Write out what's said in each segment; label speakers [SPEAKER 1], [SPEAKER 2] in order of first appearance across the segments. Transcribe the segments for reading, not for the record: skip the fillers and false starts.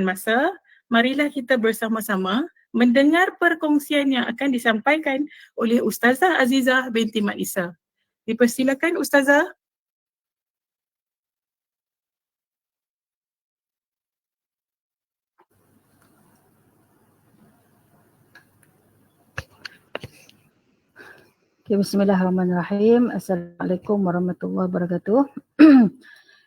[SPEAKER 1] masa, marilah kita bersama-sama mendengar perkongsian yang akan disampaikan oleh Ustazah Azizah binti Mat Isa. Dipersilakan Ustazah.
[SPEAKER 2] Bismillahirrahmanirrahim. Assalamualaikum warahmatullahi wabarakatuh.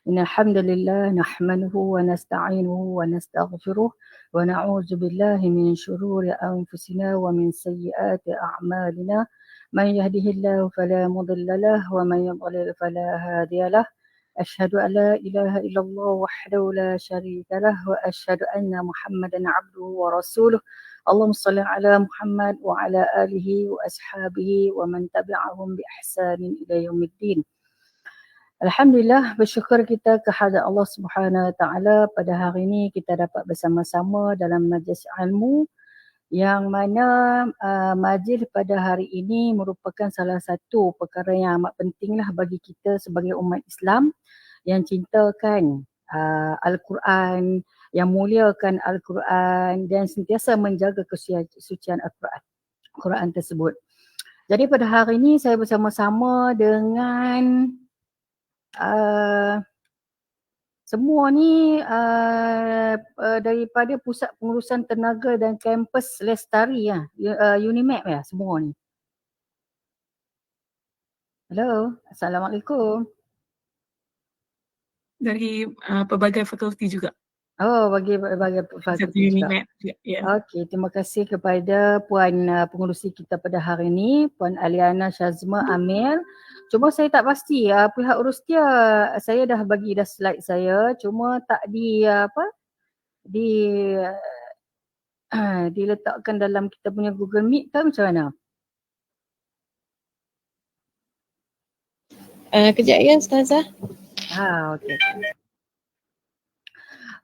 [SPEAKER 2] Innal hamdalillah nahmaduhu wa nasta'inuhu wa nastaghfiruh wa na'udzu billahi min shururi anfusina wa min sayyiati a'malina. Man yahdihillahu fala mudilla lahu wa man yudlil fala hadiya lahu. Asyhadu an la ilaha illallah wahdahu la syarika lahu wa asyhadu anna Muhammadan 'abduhu wa rasuluh. Allahumma salli ala Muhammad wa ala alihi wa ashabihi wa man tabi'ahum bi ihsanin ila yaumiddin. Alhamdulillah, bersyukur kita kehadrat Allah Subhanahu Wa Taala pada hari ini kita dapat bersama-sama dalam majlis ilmu yang mana majlis pada hari ini merupakan salah satu perkara yang amat pentinglah bagi kita sebagai umat Islam yang cintakan Al-Quran, yang muliakan Al-Quran dan sentiasa menjaga kesucian Al-Quran tersebut. Jadi pada hari ini saya bersama-sama dengan semua ni daripada Pusat Pengurusan Tenaga dan Kampus Lestari UNIMAP semua ni. Halo, Assalamualaikum.
[SPEAKER 1] Dari pelbagai fakulti juga.
[SPEAKER 2] Oh, bagi fakulti juga. Okey, terima kasih kepada Puan Pengurusi kita pada hari ini, Puan Aliana Shazma Amir. Cuma saya tak pasti pihak urus dia, saya dah bagi slide saya, cuma tak diletakkan dalam kita punya Google Meet ke macam mana?
[SPEAKER 3] Kejap ya Ustazah.
[SPEAKER 2] Okey.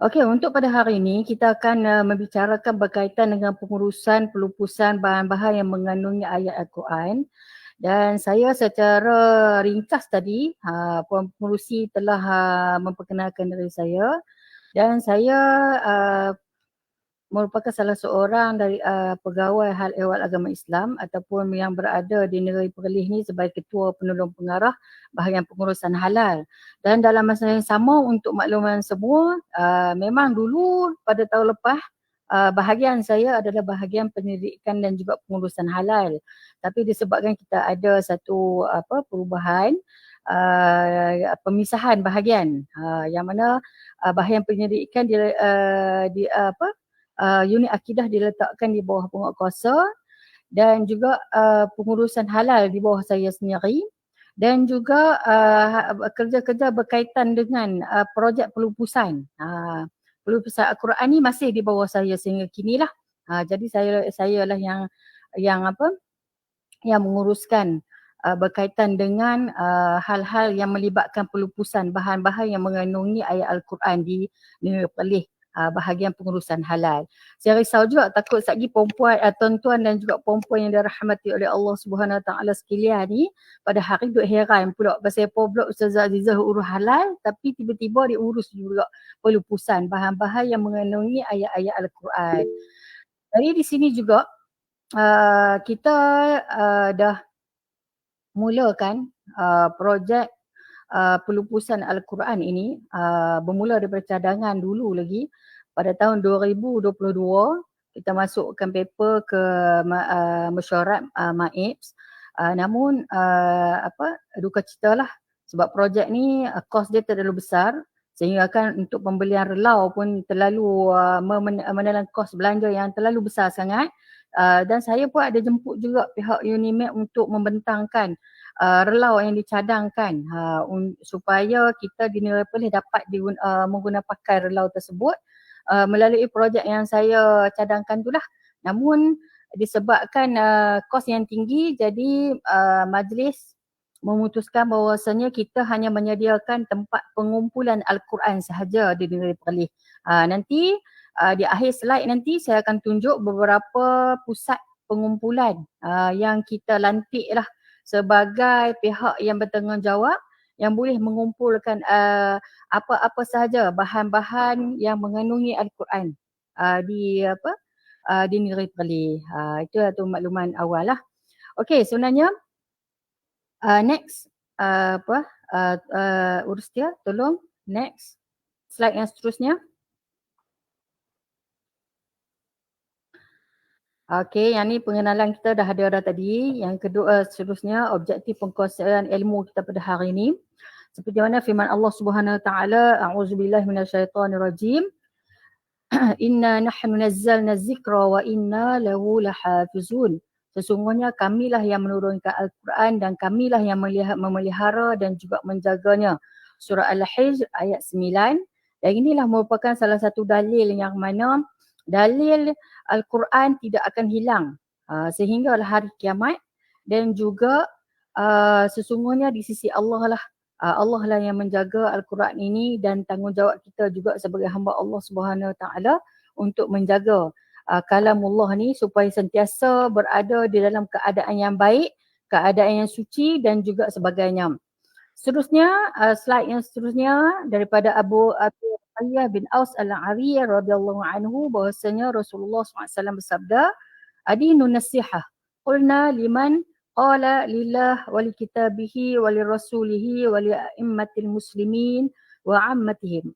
[SPEAKER 2] Okey, untuk pada hari ini kita akan membicarakan berkaitan dengan pengurusan pelupusan bahan-bahan yang mengandungi ayat Al-Quran. Dan saya secara ringkas tadi, Puan Pengurusi telah memperkenalkan diri saya. Dan saya merupakan salah seorang dari pegawai hal ehwal agama Islam ataupun yang berada di Negeri Perlis ni sebagai Ketua Penolong Pengarah bahagian pengurusan halal. Dan dalam masa yang sama untuk makluman semua, memang dulu pada tahun lepas bahagian saya adalah bahagian penyelidikan dan juga pengurusan halal. Tapi disebabkan kita ada satu perubahan, pemisahan bahagian yang mana bahagian penyelidikan unit akidah diletakkan di bawah penguatkuasa dan juga pengurusan halal di bawah saya sendiri dan juga kerja-kerja berkaitan dengan projek pelupusan. Pelupusan Al-Quran ni masih di bawah saya sehingga kini lah. Jadi saya lah yang menguruskan berkaitan dengan hal-hal yang melibatkan pelupusan bahan-bahan yang mengandungi ayat Al-Quran di Negeri Perlis. Bahagian pengurusan halal. Saya risau juga takut sagi perempuan, tuan-tuan dan juga perempuan yang dirahmati oleh Allah Subhanahu Wa Taala sekalian ni pada hari duk heran pula pasal apa pula Ustazah Azizah urus halal tapi tiba-tiba dia urus juga pelupusan bahan-bahan yang mengandungi ayat-ayat Al-Quran. Jadi di sini juga kita dah mulakan projek pelupusan Al-Quran ini bermula daripada cadangan dulu lagi pada tahun 2022 kita masukkan paper ke mesyuarat MAIPS. Namun duka cita lah sebab projek ni kos dia terlalu besar sehingga kan untuk pembelian relau pun terlalu menelan kos belanja yang terlalu besar sangat. Dan saya pun ada jemput juga pihak UNIMAP untuk membentangkan relau yang dicadangkan supaya kita di Negeri Perlis dapat menggunakan pakai relau tersebut melalui projek yang saya cadangkan itulah. Namun disebabkan kos yang tinggi jadi majlis memutuskan bahawasanya kita hanya menyediakan tempat pengumpulan Al-Quran sahaja di Negeri Perlis. Nanti di akhir slide nanti saya akan tunjuk beberapa pusat pengumpulan yang kita lantik lah sebagai pihak yang bertanggungjawab yang boleh mengumpulkan apa-apa sahaja bahan-bahan yang mengandungi Al-Quran di di negeri Perlis. Itu satu makluman awal lah. Okey, sebenarnya next urus dia, tolong next slide yang seterusnya. Okey, yang ni pengenalan kita dah ada dah tadi. Yang kedua seterusnya objektif pengkuasaan ilmu kita pada hari ini. Seperti mana firman Allah Subhanahu Wa Taala, a'udzubillahi minasyaitonirrajim. Inna nahnu nazzalna dzikra wa inna lahu lahafizun. Sesungguhnya kamilah yang menurunkan Al-Quran dan kamilah yang memelihara dan juga menjaganya. Surah Al-Hijr ayat 9. Dan inilah merupakan salah satu dalil yang mana dalil Al-Quran tidak akan hilang sehinggalah hari kiamat, dan juga sesungguhnya di sisi Allah lah, Allah lah yang menjaga Al-Quran ini, dan tanggungjawab kita juga sebagai hamba Allah Subhanahu Wa Taala untuk menjaga kalamullah ni supaya sentiasa berada di dalam keadaan yang baik, keadaan yang suci dan juga sebagainya. Seterusnya, slide yang seterusnya daripada Abu Ruqayyah bin Aus Al-Ari radhiyallahu anhu, bahwasanya Rasulullah SAW bersabda, adinu nasihah. Qulna liman? Qala lillah wa li kitabihi wa li rasulihi wa li a'immatil muslimin wa ammatihim.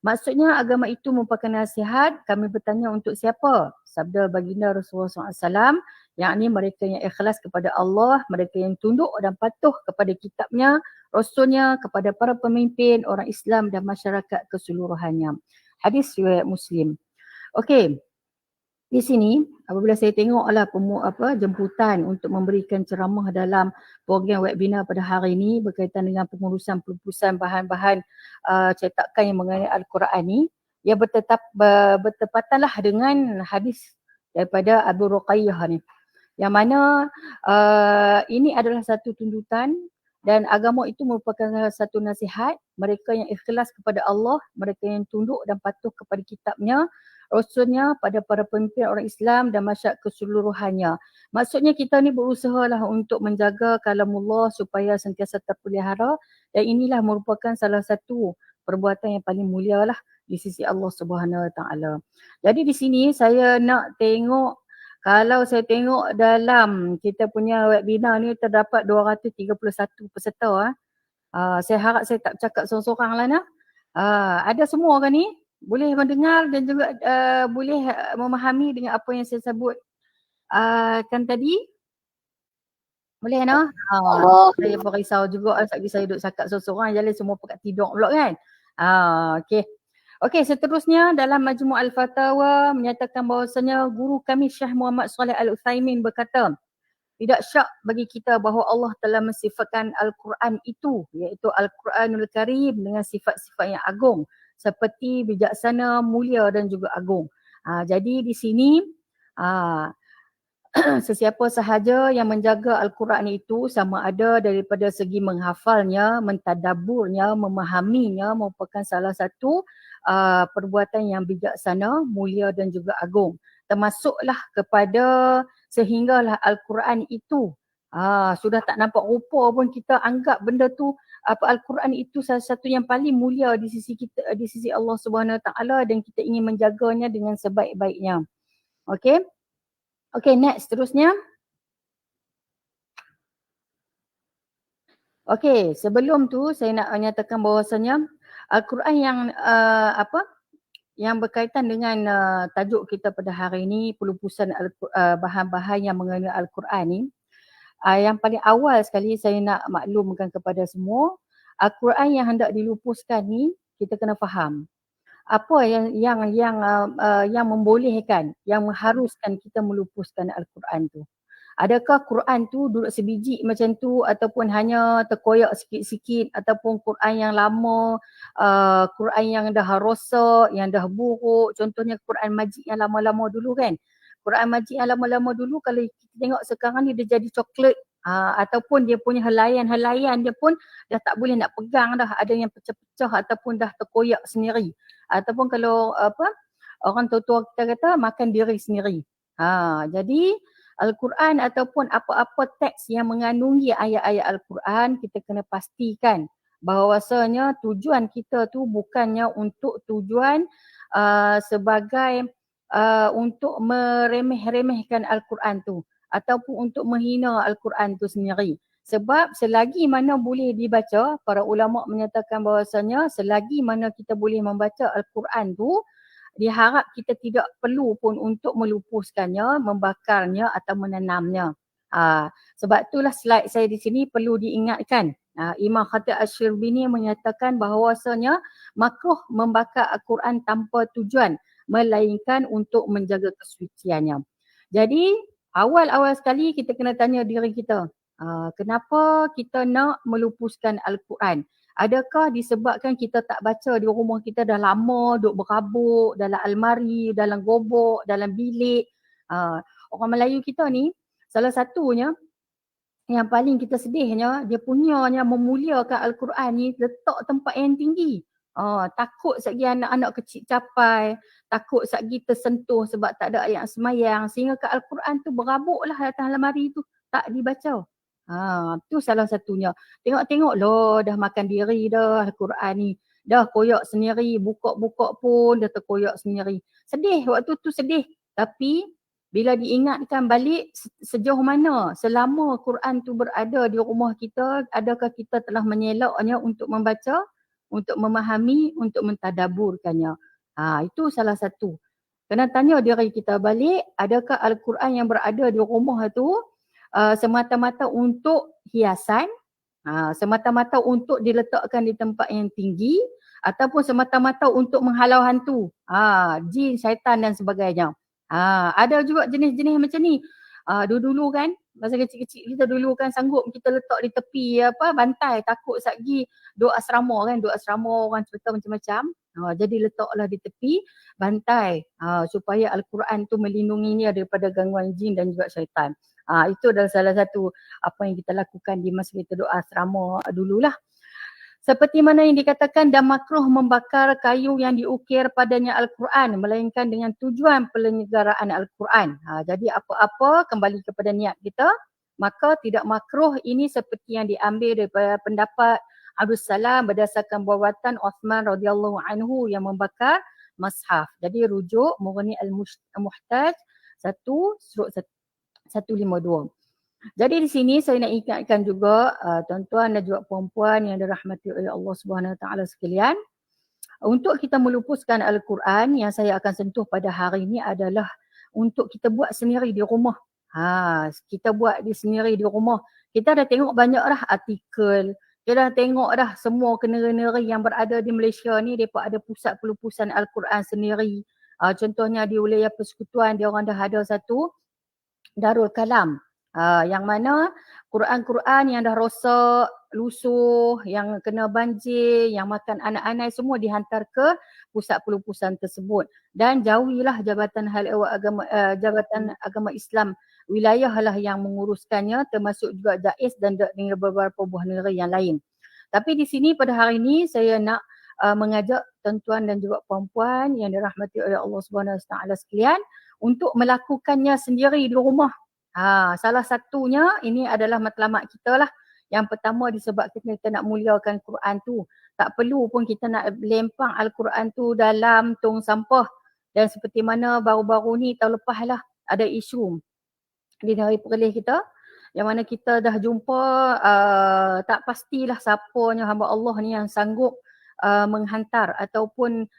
[SPEAKER 2] Maksudnya agama itu merupakan nasihat. Kami bertanya untuk siapa? Sabda baginda Rasulullah SAW, yakni mereka yang ikhlas kepada Allah, mereka yang tunduk dan patuh kepada kitabnya, rasulnya, kepada para pemimpin, orang Islam dan masyarakat keseluruhannya. Hadis riwayat Muslim. Okey. Di sini apabila saya tengoklah jemputan untuk memberikan ceramah dalam program webinar pada hari ini berkaitan dengan pengurusan pelupusan bahan-bahan cetakan yang mengenai Al-Quran ni, ia bertepatanlah dengan hadis daripada Abu Ruqayyah ni, yang mana ini adalah satu tuntutan dan agama itu merupakan satu nasihat. Mereka yang ikhlas kepada Allah, mereka yang tunduk dan patuh kepada kitabnya, rasulnya, pada para pemimpin orang Islam dan masyarakat keseluruhannya. Maksudnya kita ni berusahalah untuk menjaga kalamullah supaya sentiasa terpelihara, dan inilah merupakan salah satu perbuatan yang paling mulia lah di sisi Allah Subhanahu Wa Taala. Jadi di sini saya nak tengok, kalau saya tengok dalam kita punya webinar ni terdapat 231 peserta. Saya harap saya tak cakap seorang-seorang lah nak. Ada semua kan ni? Boleh mendengar dan juga boleh memahami dengan apa yang saya sebut kan tadi? Boleh no? Saya pun risau juga sebab saya duduk cakap seorang-seorang, jalan semua pekat tidur pula kan? Okey. Okey, seterusnya dalam Majmu' Al-Fatawa menyatakan bahawasanya guru kami Syekh Muhammad Saleh Al-Utsaimin berkata, tidak syak bagi kita bahawa Allah telah mensifatkan Al-Quran itu, iaitu Al-Quranul Karim, dengan sifat-sifat yang agung seperti bijaksana, mulia dan juga agung. Jadi di sini sesiapa sahaja yang menjaga Al-Quran itu, sama ada daripada segi menghafalnya, mentadaburnya, memahaminya, merupakan salah satu perbuatan yang bijaksana, mulia dan juga agung. Termasuklah kepada sehinggalah Al-Quran itu sudah tak nampak rupa pun kita anggap benda tu, Al-Quran itu salah satu yang paling mulia di sisi kita, di sisi Allah Subhanahu Wa Taala, dan kita ingin menjaganya dengan sebaik-baiknya. Okey. Okey, next seterusnya. Okey, sebelum tu saya nak menyatakan bahawasanya Al-Quran yang yang berkaitan dengan tajuk kita pada hari ini, pelupusan bahan-bahan yang mengenai Al-Quran ni. Yang paling awal sekali saya nak maklumkan kepada semua, Al-Quran yang hendak dilupuskan ni kita kena faham apa yang membolehkan, yang mengharuskan kita melupuskan Al-Quran tu. Adakah Quran tu duduk sebiji macam tu, ataupun hanya terkoyak sikit-sikit, ataupun Quran yang lama, Quran yang dah rosak, yang dah buruk. Contohnya Quran Majid yang lama-lama dulu kan. Quran Majid yang lama-lama dulu kalau kita tengok sekarang ni dia jadi coklat, ataupun dia punya helaian dia pun dah tak boleh nak pegang dah, ada yang pecah-pecah ataupun dah terkoyak sendiri. Ataupun kalau orang tua-tua kita kata makan diri sendiri. Jadi Al-Quran ataupun apa-apa teks yang mengandungi ayat-ayat Al-Quran, kita kena pastikan bahawasanya tujuan kita tu bukannya untuk tujuan sebagai untuk meremeh-remehkan Al-Quran tu ataupun untuk menghina Al-Quran tu sendiri. Sebab selagi mana boleh dibaca, para ulama menyatakan bahawasanya selagi mana kita boleh membaca Al-Quran tu, diharap kita tidak perlu pun untuk melupuskannya, membakarnya atau menanamnya. Sebab itulah slide saya di sini perlu diingatkan. Imam Khatib Asy-Syirbini menyatakan bahawasanya makruh membakar Al-Quran tanpa tujuan, melainkan untuk menjaga kesuciannya. Jadi awal-awal sekali kita kena tanya diri kita, kenapa kita nak melupuskan Al-Quran? Adakah disebabkan kita tak baca di rumah kita dah lama, duk berabuk dalam almari, dalam gobok, dalam bilik? Orang Melayu kita ni, salah satunya yang paling kita sedihnya, dia punyanya memuliakan Al-Quran ni letak tempat yang tinggi. Takut sagi anak-anak kecil capai, takut sagi tersentuh sebab tak ada ayat semayang, sehingga ke Al-Quran tu berabuklah atas lemari tu, tak dibaca. Tu salah satunya. Tengok-tengok loh, dah makan diri dah Al-Quran ni. Dah koyak sendiri, buka-buka pun dah terkoyak sendiri. Sedih, waktu tu sedih. Tapi bila diingatkan balik sejauh mana selama Quran tu berada di rumah kita, adakah kita telah mengelaknya untuk membaca, untuk memahami, untuk mentadaburkannya. Itu salah satu. Kena tanya diri kita balik, adakah Al-Quran yang berada di rumah tu semata-mata untuk hiasan, semata-mata untuk diletakkan di tempat yang tinggi, ataupun semata-mata untuk menghalau hantu, jin, syaitan dan sebagainya. Ada juga jenis-jenis macam ni. Dulu-dulu kan, masa kecil-kecil kita dulu kan sanggup kita letak di tepi bantai, takut sagi duk asrama kan, duk asrama orang cerita macam-macam. Jadi letaklah di tepi bantai supaya Al-Quran tu melindunginya daripada gangguan jin dan juga syaitan. Itu adalah salah satu apa yang kita lakukan di masa kita duk asrama dululah. Seperti mana yang dikatakan, dan makruh membakar kayu yang diukir padanya Al-Quran, melainkan dengan tujuan penyelenggaraan Al-Quran. Jadi apa-apa kembali kepada niat kita, maka tidak makruh ini seperti yang diambil daripada pendapat Abdul Salam berdasarkan buatan Uthman radhiyallahu anhu yang membakar mushaf. Jadi rujuk Mughni Al-Muhtaj 1/152. Jadi di sini saya nak ingatkan juga tuan-tuan dan juga puan-puan yang dirahmati oleh Allah Subhanahu Wa Taala sekalian, untuk kita melupuskan Al-Quran yang saya akan sentuh pada hari ini adalah untuk kita buat sendiri di rumah. Kita buat sendiri di rumah. Kita dah tengok banyak dah artikel, kita dah tengok dah semua keneri-keneri yang berada di Malaysia ni, mereka ada pusat pelupusan Al-Quran sendiri. Contohnya di wilayah Persekutuan, dia orang dah ada satu Darul Kalam. Yang mana Quran-Quran yang dah rosak, lusuh, yang kena banjir, yang makan anak-anak semua dihantar ke pusat pelupusan tersebut. Dan jauhilah Jabatan Jabatan Agama Islam wilayah lah yang menguruskannya, termasuk juga JAIS dan dengan beberapa buah negeri yang lain. Tapi di sini pada hari ini saya nak mengajak tuan-tuan dan juga puan-puan yang dirahmati oleh Allah Subhanahu Wa Taala sekalian untuk melakukannya sendiri di rumah. Salah satunya ini adalah matlamat kita lah. Yang pertama disebabkan kita nak muliakan Quran tu. Tak perlu pun kita nak lempang Al-Quran tu dalam tong sampah. Dan seperti mana baru-baru ni tahun lepas lah ada isu di negeri Perlis kita, yang mana kita dah jumpa tak pastilah siapanya hamba Allah ni yang sanggup menghantar ataupun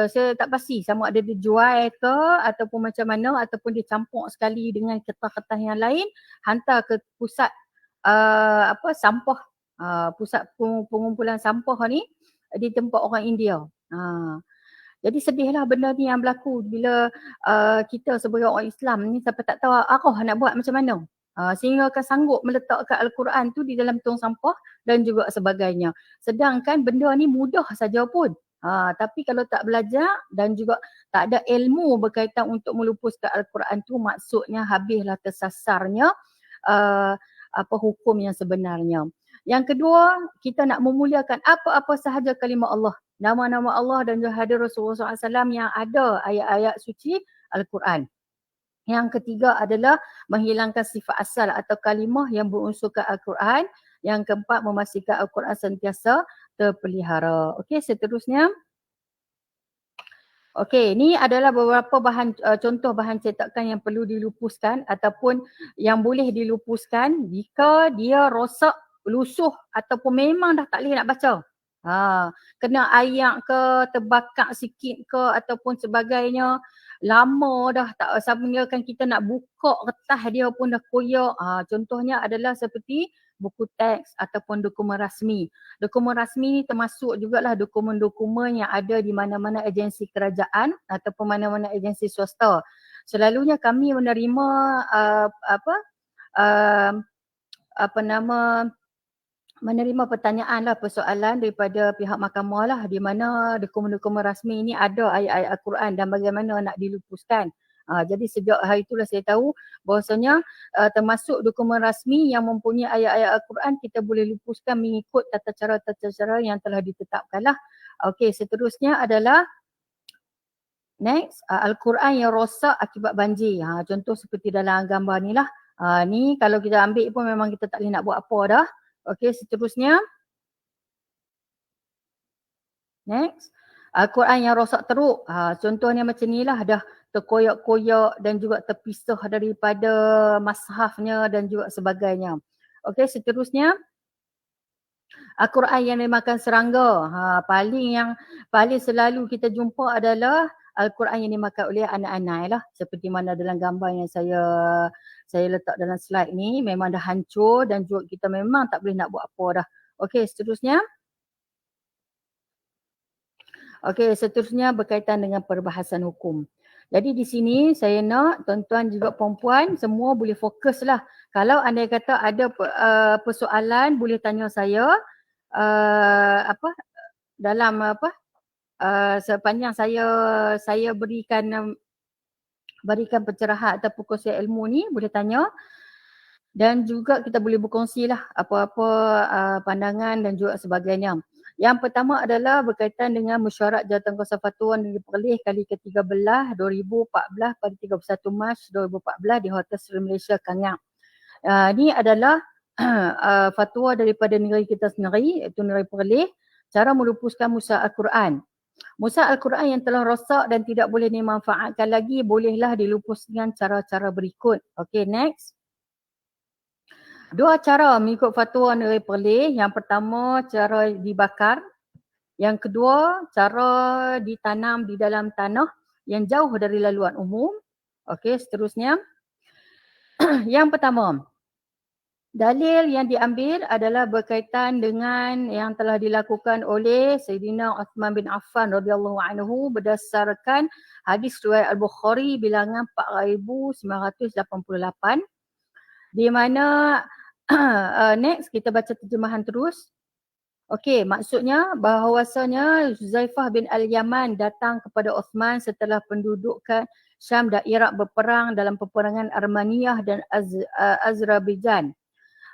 [SPEAKER 2] saya tak pasti sama ada dijual ke ataupun macam mana, ataupun dicampur sekali dengan kertas-kertas yang lain, hantar ke pusat sampah, pusat pengumpulan sampah ni di tempat orang India. Jadi sedihlah benda ni yang berlaku bila kita sebagai orang Islam ni sampai tak tahu arah nak buat macam mana. Sehingga akan sanggup meletakkan Al-Quran tu di dalam tong sampah dan juga sebagainya. Sedangkan benda ni mudah saja pun. Tapi kalau tak belajar dan juga tak ada ilmu berkaitan untuk melupuskan Al-Quran tu, maksudnya habislah tersasarnya hukum yang sebenarnya. Yang kedua, kita nak memuliakan apa-apa sahaja kalimah Allah, nama-nama Allah dan juga hadis Rasulullah SAW yang ada ayat-ayat suci Al-Quran. Yang ketiga adalah menghilangkan sifat asal atau kalimah yang berunsurkan Al-Quran Yang keempat, memastikan Al-Quran sentiasa terpelihara. Okey, seterusnya. Okey, ini adalah beberapa contoh bahan cetakan yang perlu dilupuskan ataupun yang boleh dilupuskan jika dia rosak, lusuh ataupun memang dah tak boleh nak baca. Kena ayak ke, terbakar sikit ke ataupun sebagainya. Lama dah tak sambilkan kita nak buka kertas dia pun dah koyak. Contohnya adalah seperti buku teks ataupun dokumen rasmi. Dokumen rasmi ni termasuk jugalah dokumen-dokumen yang ada di mana-mana agensi kerajaan ataupun mana-mana agensi swasta. Selalunya kami menerima menerima pertanyaan lah, persoalan daripada pihak mahkamah lah di mana dokumen-dokumen rasmi ini ada ayat-ayat Al-Quran dan bagaimana nak dilupuskan. Jadi sejak hari itulah saya tahu bahawasanya termasuk dokumen rasmi yang mempunyai ayat-ayat Al-Quran kita boleh lupuskan mengikut tata cara yang telah ditetapkan lah. Okey, seterusnya adalah next, Al-Quran yang rosak akibat banjir. Contoh seperti dalam gambar ni lah. Ni kalau kita ambil pun memang kita tak boleh nak buat apa dah. Okey, seterusnya. Next. Al-Quran yang rosak teruk. Contohnya macam ni lah, dah terkoyak-koyak dan juga terpisah daripada mashafnya dan juga sebagainya. Okey, seterusnya. Al-Quran yang dimakan serangga. Paling selalu kita jumpa adalah Al-Quran yang dimakan oleh anak-anak lah. Seperti mana dalam gambar yang saya letak dalam slide ni, memang dah hancur dan juga kita memang tak boleh nak buat apa dah. Okey, seterusnya. Okey, seterusnya berkaitan dengan perbahasan hukum. Jadi di sini saya nak tuan-tuan juga perempuan semua boleh fokus lah. Kalau anda kata ada persoalan boleh tanya saya sepanjang saya berikan pencerahan ataupun kongsi ilmu ni boleh tanya. Dan juga kita boleh berkongsi lah apa-apa pandangan dan juga sebagainya. Yang pertama adalah berkaitan dengan mesyuarat Jawatankuasa Fatwa Negeri Perlis kali ke-13 2014 pada 31 Mac 2014 di Hotel Sri Malaysia Kangak. Ini adalah fatwa daripada negeri kita sendiri, iaitu Negeri Perlis, cara melupuskan mushaf Al-Quran. Mushaf Al-Quran yang telah rosak dan tidak boleh dimanfaatkan lagi bolehlah dilupuskan cara-cara berikut. Okey, next. Dua cara mengikut fatwa Negeri Perlis. Yang pertama, cara dibakar. Yang kedua, cara ditanam di dalam tanah yang jauh dari laluan umum. Okey, seterusnya. Yang pertama, dalil yang diambil adalah berkaitan dengan yang telah dilakukan oleh Sayyidina Uthman bin Affan radhiyallahu anhu berdasarkan hadis riwayat Al-Bukhari bilangan 4988, di mana next kita baca terjemahan terus. Okey, maksudnya bahawasanya Huzaifah bin Al-Yaman datang kepada Uthman setelah pendudukan Syam dan Iraq berperang dalam peperangan Armaniyah dan Azerbaijan.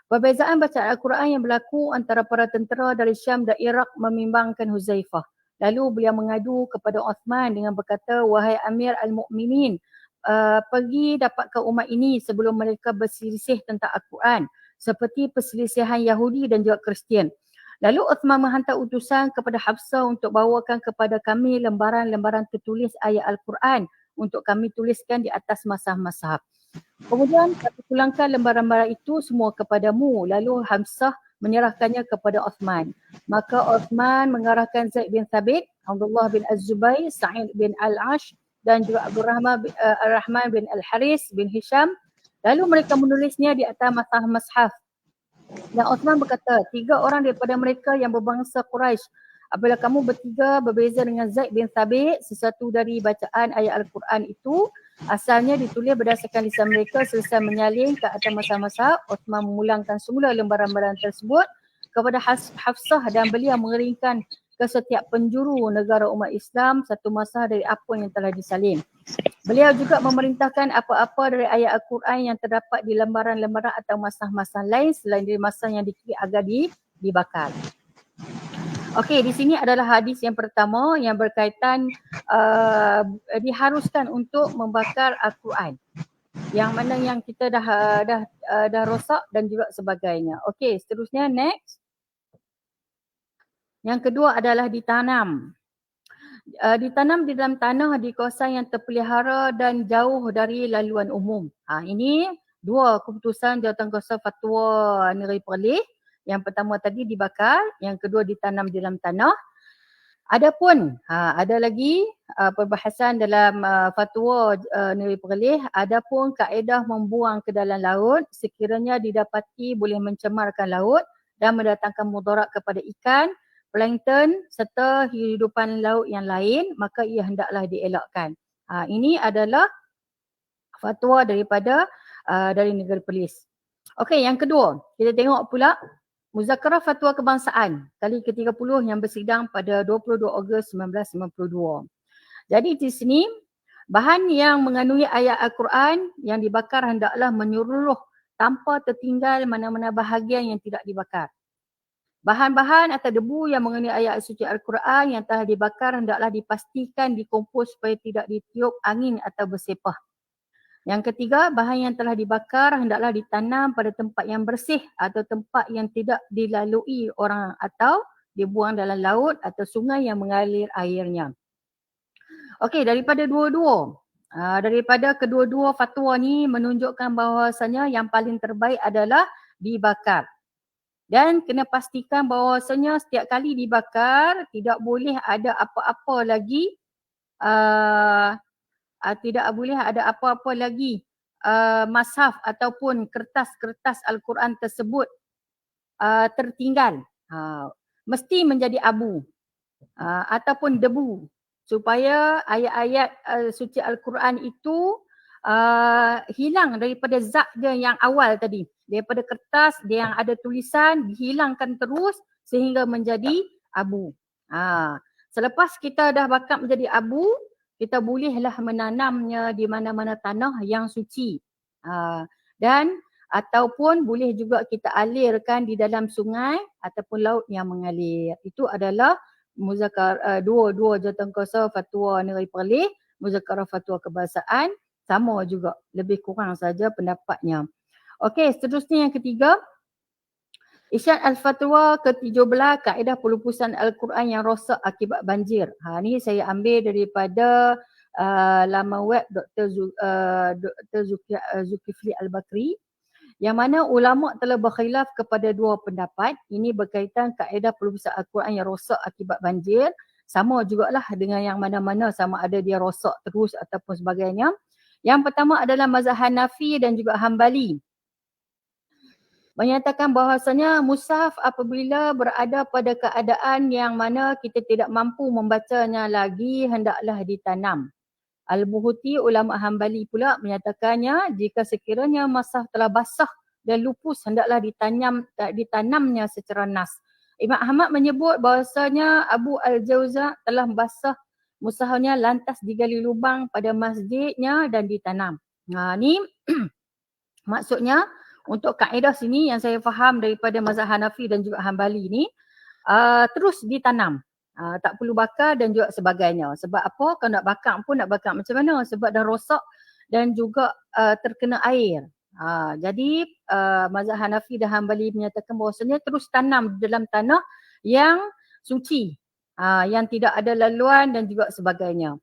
[SPEAKER 2] Perbezaan bacaan Al-Quran yang berlaku antara para tentera dari Syam dan Iraq membimbangkan Huzaifah. Lalu beliau mengadu kepada Uthman dengan berkata, "Wahai Amir Al-Mu'minin, pergi dapatkan umat ini sebelum mereka berselisih tentang Al-Quran, seperti perselisihan Yahudi dan juga Kristian." Lalu Uthman menghantar utusan kepada Hafsah untuk bawakan kepada kami lembaran-lembaran tertulis ayat Al-Quran untuk kami tuliskan di atas mashaf-mashaf. Kemudian kami pulangkan lembaran-lembaran itu semua kepadamu. Lalu Hamzah menyerahkannya kepada Uthman. Maka Uthman mengarahkan Zaid bin Thabit, Abdullah bin Az-Zubair, Sa'id bin Al-Ash dan juga Ar-Rahman bin Al-Haris bin Hisham. Lalu mereka menulisnya di atas mashaf-mashaf. Dan Uthman berkata, 3 orang daripada mereka yang berbangsa Quraisy, apabila kamu bertiga berbeza dengan Zaid bin Thabit, sesuatu dari bacaan ayat Al-Quran itu asalnya ditulis berdasarkan lisan mereka. Selesai menyalin ke atas masa-masa, Uthman memulangkan semula lembaran-lembaran tersebut kepada Hafsah dan beliau mengeringkan ke setiap penjuru negara umat Islam satu masa dari apa yang telah disalin. Beliau juga memerintahkan apa-apa dari ayat Al-Quran yang terdapat di lembaran-lembaran atau masa-masa lain selain dari masa yang dikira agar dibakar. Okey, di sini adalah hadis yang pertama yang berkaitan diharuskan untuk membakar Al-Quran. yang mana yang kita dah rosak dan juga sebagainya. Okey, seterusnya next. Yang kedua adalah ditanam. Ditanam di dalam tanah di kawasan yang terpelihara dan jauh dari laluan umum. Ini dua keputusan Jawatankuasa Fatwa Negeri Perlis. Yang pertama tadi dibakar, yang kedua ditanam di dalam tanah. Adapun ada lagi perbahasan dalam Fatwa Negeri Perlis, adapun kaedah membuang ke dalam laut sekiranya didapati boleh mencemarkan laut dan mendatangkan mudarat kepada ikan, plankton serta hidupan laut yang lain, maka ia hendaklah dielakkan. Ini adalah fatwa daripada dari Negeri Perlis. Okey, yang kedua, kita tengok pula Muzakarah Fatwa Kebangsaan kali ke-30 yang bersidang pada 22 Ogos 1992. Jadi di sini bahan yang mengandungi ayat Al-Quran yang dibakar hendaklah menyeluruh tanpa tertinggal mana-mana bahagian yang tidak dibakar. Bahan-bahan atau debu yang mengandungi ayat suci Al-Quran yang telah dibakar hendaklah dipastikan dikompos supaya tidak ditiup angin atau bersepah. Yang ketiga, bahan yang telah dibakar hendaklah ditanam pada tempat yang bersih atau tempat yang tidak dilalui orang atau dibuang dalam laut atau sungai yang mengalir airnya. Okey, daripada kedua-dua fatwa ni menunjukkan bahawasanya yang paling terbaik adalah dibakar. Dan kena pastikan bahawasanya setiap kali dibakar tidak boleh ada apa-apa lagi mashaf ataupun kertas-kertas Al-Quran tersebut tertinggal. Mesti menjadi abu ataupun debu supaya ayat-ayat suci Al-Quran itu hilang daripada zat dia yang awal tadi. Daripada kertas dia yang ada tulisan dihilangkan terus sehingga menjadi abu. Selepas kita dah bakar menjadi abu, kita bolehlah menanamnya di mana-mana tanah yang suci. Dan ataupun boleh juga kita alirkan di dalam sungai ataupun laut yang mengalir. Itu adalah dua Jawatankuasa Fatwa Negeri Perlis, Muzakarah Fatwa Kebangsaan, sama juga, lebih kurang saja pendapatnya. Okey, seterusnya yang ketiga, Isyad Al-Fatwa ke-17, kaedah pelupusan Al-Quran yang rosak akibat banjir. Ni saya ambil daripada laman web Dr. Zulkifli Al-Bakri, yang mana ulama telah berkhilaf kepada dua pendapat. Ini berkaitan kaedah pelupusan Al-Quran yang rosak akibat banjir. Sama jugalah dengan yang mana-mana, sama ada dia rosak terus ataupun sebagainya. Yang pertama adalah mazhab Hanafi dan juga Hambali. Menyatakan bahawasanya mushaf apabila berada pada keadaan yang mana kita tidak mampu membacanya lagi hendaklah ditanam. Al-Buhuti ulama Hambali pula menyatakannya jika sekiranya mushaf telah basah dan lupus hendaklah ditanamnya secara nas. Imam Ahmad menyebut bahawasanya Abu Al-Jauza telah basah mushafnya lantas digali lubang pada masjidnya dan ditanam. Ni maksudnya untuk kaedah sini yang saya faham daripada mazhab Hanafi dan juga Hambali ni terus ditanam. Tak perlu bakar dan juga sebagainya. Sebab apa? Kalau nak bakar pun nak bakar macam mana? Sebab dah rosak dan juga terkena air. Jadi mazhab Hanafi dan Hambali menyatakan bahawasanya terus tanam dalam tanah yang suci, yang tidak ada laluan dan juga sebagainya.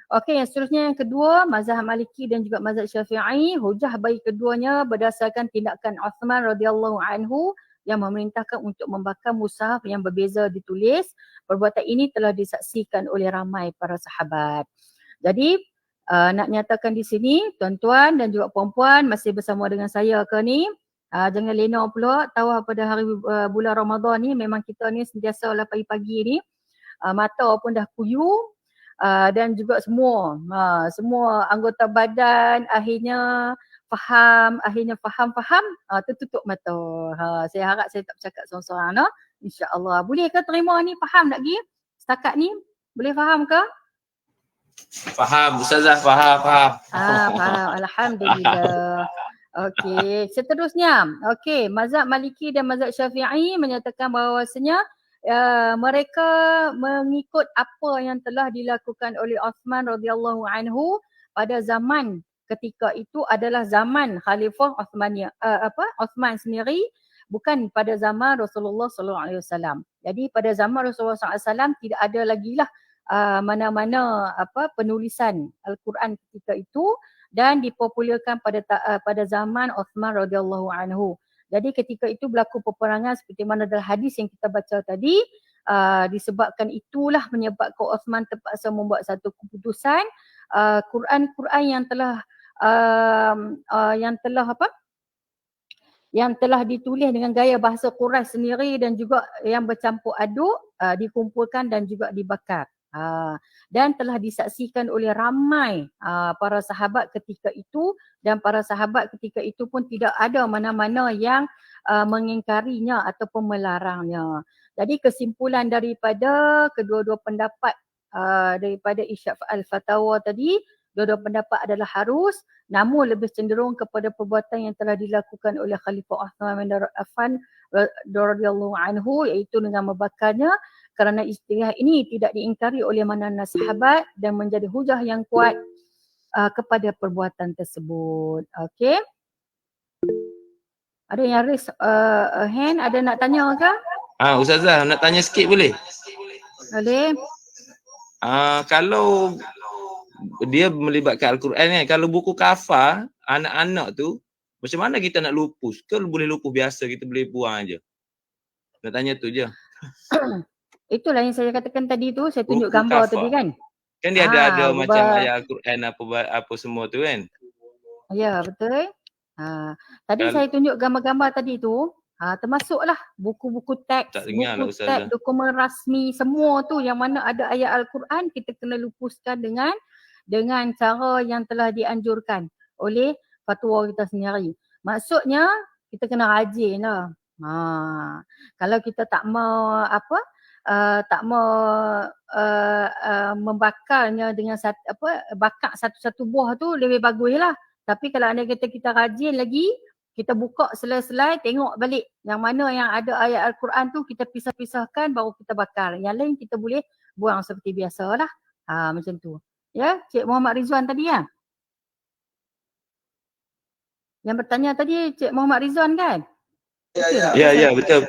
[SPEAKER 2] Okey, yang seterusnya yang kedua, mazhab Maliki dan juga mazhab Syafi'i, hujah bagi keduanya berdasarkan tindakan Uthman radhiyallahu anhu yang memerintahkan untuk membakar mushaf yang berbeza ditulis. Perbuatan ini telah disaksikan oleh ramai para sahabat. Jadi nak nyatakan di sini, tuan-tuan dan juga puan-puan masih bersama dengan saya ke ni, jangan lena pula tahu pada hari bulan Ramadan ni memang kita ni sentiasa lah pagi-pagi ni mata pun dah kuyu. Dan juga semua anggota badan akhirnya faham, tertutup mata. Saya harap saya tak bercakap seorang-seorang. InsyaAllah. Boleh ke terima ni? Faham tak lagi? Setakat ni? Boleh faham ke?
[SPEAKER 3] Faham, Ustazah, faham.
[SPEAKER 2] Faham. Alhamdulillah. Okey, seterusnya. Okey, mazhab Maliki dan mazhab Syafi'i menyatakan bahawasanya mereka mengikut apa yang telah dilakukan oleh Uthman radhiyallahu anhu pada zaman ketika itu adalah zaman Khalifah Uthman sendiri, bukan pada zaman Rasulullah SAW. Jadi pada zaman Rasulullah SAW tidak ada lagi lah mana-mana penulisan Al-Quran ketika itu, dan dipopularkan pada zaman Uthman radhiyallahu anhu. Jadi ketika itu berlaku peperangan seperti mana dalam hadis yang kita baca tadi, disebabkan itulah menyebabkan Uthman terpaksa membuat satu keputusan, Quran-Quran yang telah ditulis dengan gaya bahasa Quraisy sendiri dan juga yang bercampur aduk dikumpulkan dan juga dibakar. Dan telah disaksikan oleh ramai para sahabat ketika itu, dan para sahabat ketika itu pun tidak ada mana-mana yang mengingkarinya ataupun melarangnya. Jadi kesimpulan daripada kedua-dua pendapat daripada Isyaf al-Fatawa tadi, dua-dua pendapat adalah harus, namun lebih cenderung kepada perbuatan yang telah dilakukan oleh Khalifah Uthman bin Affan radhiyallahu anhu, iaitu dengan membakarnya, kerana istilah ini tidak diingkari oleh mana-mana sahabat dan menjadi hujah yang kuat kepada perbuatan tersebut. Okey. Ada yang raise hand, ada nak tanya ke?
[SPEAKER 3] Ustazah nak tanya sikit boleh?
[SPEAKER 2] Boleh.
[SPEAKER 3] Kalau dia melibatkan Al-Quran kan, kalau buku kafar anak-anak tu macam mana kita nak lupus? Ke boleh lupus biasa, kita boleh buang aja? Nak tanya tu je.
[SPEAKER 2] Itulah yang saya katakan tadi tu, saya tunjuk
[SPEAKER 3] Buku
[SPEAKER 2] gambar
[SPEAKER 3] kafar
[SPEAKER 2] tadi kan.
[SPEAKER 3] Kan dia ada macam ayat Al-Quran apa semua tu kan.
[SPEAKER 2] Ya, betul. Tadi saya tunjuk gambar-gambar tadi tu, termasuklah buku-buku teks,
[SPEAKER 3] Tak dengar lah,
[SPEAKER 2] buku
[SPEAKER 3] Ustazah.
[SPEAKER 2] teks, dokumen rasmi semua tu yang mana ada ayat Al-Quran, kita kena lupuskan dengan cara yang telah dianjurkan oleh fatwa kita sendiri. Maksudnya kita kena rajin lah. Kalau kita tak mau membakarnya dengan bakar satu-satu buah tu lebih bagus lah. Tapi kalau anda kata kita rajin lagi, kita buka selai-selai, tengok balik yang mana yang ada ayat Al-Quran tu, kita pisah-pisahkan baru kita bakar. Yang lain kita boleh buang seperti biasa lah. Macam tu. Ya, Cik Muhammad Rizwan tadi ya? Yang bertanya tadi Cik Muhammad Rizwan kan?
[SPEAKER 3] Ya, betul.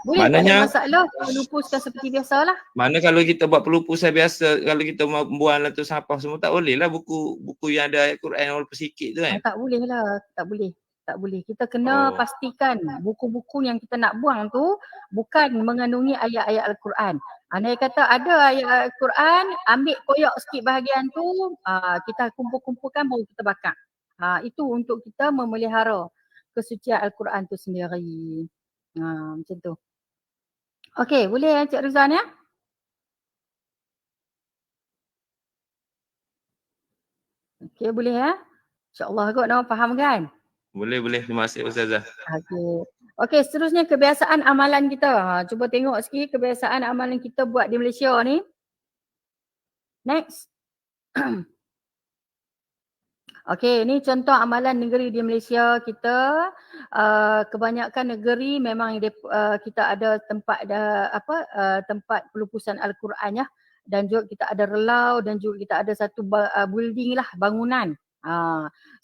[SPEAKER 2] Boleh
[SPEAKER 3] Maknanya,
[SPEAKER 2] tak ada masalah, lupuskan seperti biasa lah.
[SPEAKER 3] Mana kalau kita buat pelupusan biasa, kalau kita mau buang tu sampah semua, tak boleh lah buku yang ada ayat Quran walaupun sikit tu kan.
[SPEAKER 2] Tak boleh lah, tak boleh. Kita kena pastikan buku-buku yang kita nak buang tu bukan mengandungi ayat-ayat Al-Quran. Andai kata ada ayat Al-Quran, ambil koyak sikit bahagian tu, kita kumpul-kumpulkan baru kita bakar. Itu untuk kita memelihara kesucian Al-Quran tu sendiri. Macam tu. Okey, boleh ya Cik Rizwan ya? Okey, boleh ya? InsyaAllah kot nak faham kan?
[SPEAKER 3] Boleh. Terima kasih Ustazah.
[SPEAKER 2] Okey, seterusnya kebiasaan amalan kita. Cuba tengok sikit kebiasaan amalan kita buat di Malaysia ni. Next. Okey, ni contoh amalan negeri di Malaysia kita. Kebanyakan negeri memang kita ada tempat pelupusan Al-Quran ya. Dan juga kita ada relau dan juga kita ada satu building lah, bangunan.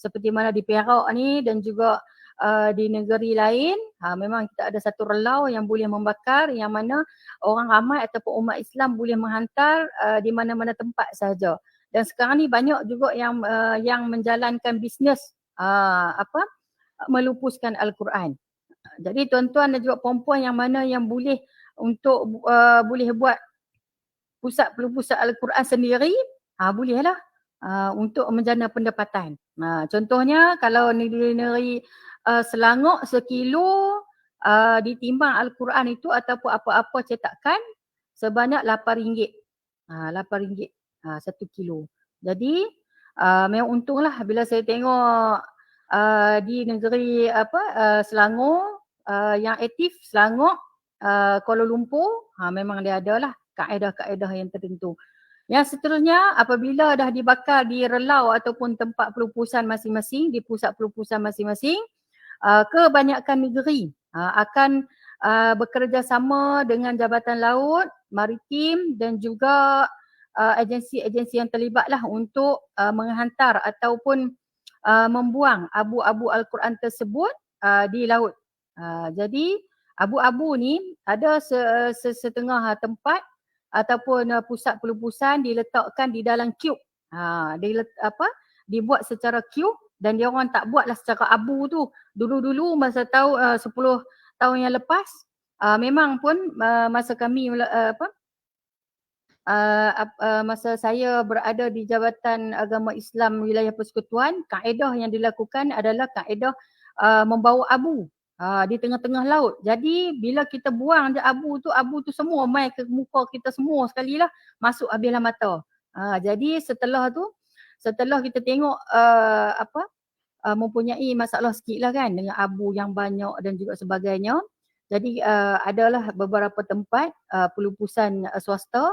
[SPEAKER 2] Seperti mana di Perak ni dan juga di negeri lain, memang kita ada satu relau yang boleh membakar, yang mana orang ramai ataupun umat Islam boleh menghantar di mana-mana tempat sahaja. Dan sekarang ni banyak juga yang menjalankan bisnes melupuskan Al-Quran. Jadi tuan-tuan dan juga puan-puan yang mana yang boleh untuk boleh buat pusat pelupusan Al-Quran sendiri, bolehlah untuk menjana pendapatan. Contohnya kalau negeri-negeri Selangor sekilo ditimbang Al-Quran itu ataupun apa-apa cetakan sebanyak RM8. RM8 1 kilo. Jadi memang untunglah bila saya tengok di negeri Selangor yang aktif, Selangor, Kuala Lumpur, memang dia adalah kaedah-kaedah yang tertentu. Yang seterusnya, apabila dah dibakar di relau ataupun tempat pelupusan masing-masing, di pusat pelupusan masing-masing, kebanyakan negeri akan bekerjasama dengan Jabatan Laut, Maritim dan juga agensi-agensi yang terlibat lah untuk menghantar ataupun membuang abu-abu Al-Quran tersebut di laut. Jadi abu-abu ni ada setengah tempat ataupun pusat pelupusan diletakkan di dalam cube. Dibuat secara cube dan dia orang tak buatlah secara abu tu. Dulu-dulu masa 10 tahun yang lepas memang pun masa kami masa saya berada di Jabatan Agama Islam Wilayah Persekutuan, kaedah yang dilakukan adalah kaedah membawa abu di tengah-tengah laut. Jadi bila kita buang je abu tu semua mai ke muka kita semua sekali lah, masuk habislah mata. Jadi setelah kita tengok mempunyai masalah sikit lah kan dengan abu yang banyak dan juga sebagainya. Jadi adalah beberapa tempat pelupusan swasta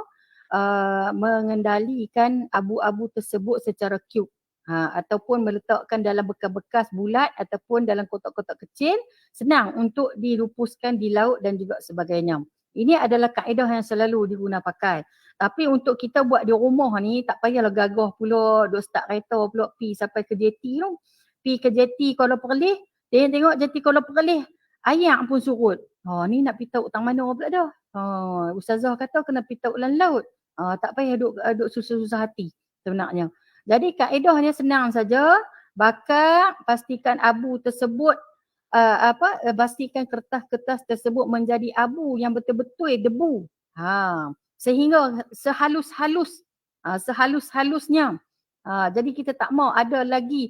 [SPEAKER 2] mengendalikan abu-abu tersebut secara cube ataupun meletakkan dalam bekas-bekas bulat ataupun dalam kotak-kotak kecil, senang untuk dilupuskan di laut dan juga sebagainya. Ini adalah kaedah yang selalu diguna pakai. Tapi untuk kita buat di rumah ni tak payahlah gagah pula duk start kereta pula pi sampai ke jeti tu. Pi ke jeti Kuala Perlis, tengok jeti Kuala Perlis, ayak pun surut. Ni nak pergi tahu tang mana pula dah. Ustazah kata kena pergi tahu dalam laut. Tak payah duk susah-susah hati sebenarnya. Jadi kaedahnya senang saja. Bakar, pastikan abu tersebut pastikan kertas-kertas tersebut menjadi abu yang betul-betul debu. Sehingga sehalus-halusnya. Jadi kita tak mau ada lagi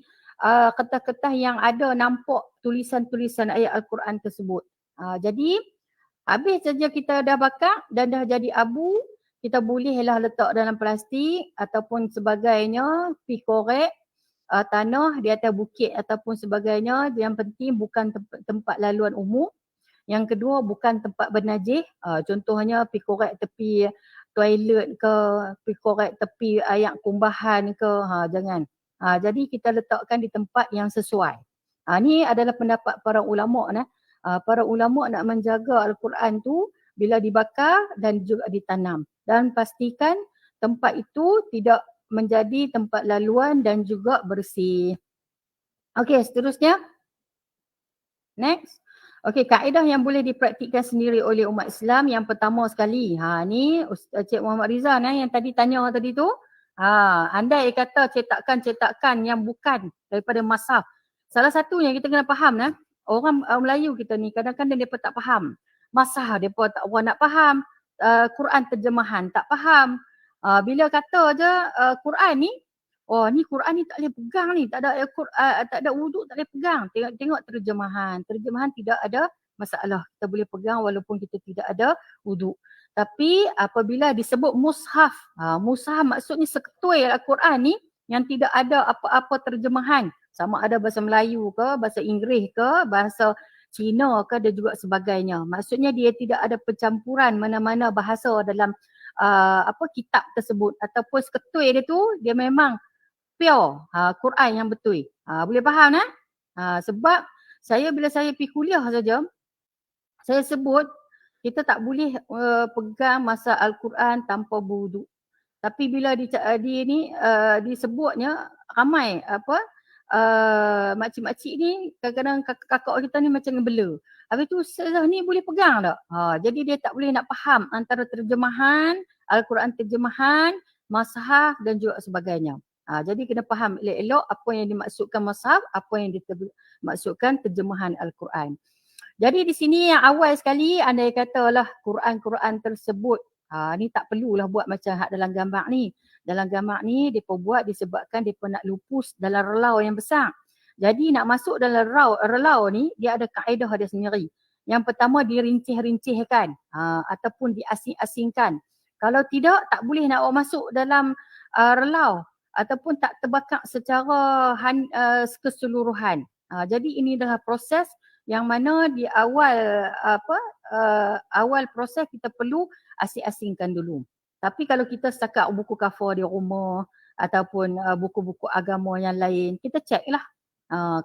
[SPEAKER 2] kertas-kertas yang ada nampak tulisan-tulisan ayat Al-Quran tersebut. Jadi habis saja kita dah bakar dan dah jadi abu, kita bolehlah letak dalam plastik ataupun sebagainya, pi korek tanah di atas bukit ataupun sebagainya. Yang penting bukan tempat laluan umum. Yang kedua bukan tempat bernajis. Contohnya pi korek tepi toilet ke, pi korek tepi ayak kumbahan ke, jangan. Jadi kita letakkan di tempat yang sesuai. Ni adalah pendapat para ulama. Para ulama nak menjaga Al-Quran tu bila dibakar dan juga ditanam. Dan pastikan tempat itu tidak menjadi tempat laluan dan juga bersih. Okey, seterusnya. Next. Okey, kaedah yang boleh dipraktikkan sendiri oleh umat Islam yang pertama sekali. Ni Cik Muhammad Rizal yang tadi tanya tadi tu. Andai kata cetakan-cetakan yang bukan daripada mashaf. Salah satunya kita kena faham orang Melayu kita ni kadang-kadang mereka tak faham. Mashaf mereka tak nak faham. Quran terjemahan tak faham. Bila kata je Quran ni, ni Quran ni tak boleh pegang ni, tak ada wuduk tak boleh pegang. Tengok terjemahan. Terjemahan tidak ada masalah. Kita boleh pegang walaupun kita tidak ada wuduk. Tapi apabila disebut mushaf, mushaf maksudnya seketui Al-Quran ni yang tidak ada apa-apa terjemahan. Sama ada bahasa Melayu ke, bahasa Inggeris ke, bahasa Cina ke dan juga sebagainya. Maksudnya dia tidak ada pencampuran mana-mana bahasa dalam kitab tersebut ataupun seketui dia tu dia memang pure Quran yang betul. Boleh faham sebab bila saya pergi kuliah saja saya sebut kita tak boleh pegang masa Al-Quran tanpa berwuduk. Tapi bila disebutnya ramai makcik-makcik ni kadang-kadang kakak kita ni macam ngebela. Habis tu Ustazah ni boleh pegang tak? Jadi dia tak boleh nak faham antara terjemahan, Al-Quran terjemahan, mashaf dan juga sebagainya. Jadi kena faham elok-elok apa yang dimaksudkan mashaf, apa yang dimaksudkan terjemahan Al-Quran. Jadi di sini yang awal sekali andai katalah Quran-Quran tersebut, ni tak perlulah buat macam hak dalam gambar ni. Dalam gambar ni mereka buat disebabkan mereka nak lupus dalam relau yang besar. Jadi nak masuk dalam relau ni dia ada kaedah dia sendiri. Yang pertama dirincih-rincihkan ataupun diasing-asingkan. Kalau tidak tak boleh nak masuk dalam relau ataupun tak terbakar secara keseluruhan. Jadi ini adalah proses yang mana di awal awal proses kita perlu asing-asingkan dulu. Tapi kalau kita setakat buku kafar di rumah ataupun buku-buku agama yang lain, kita cek lah.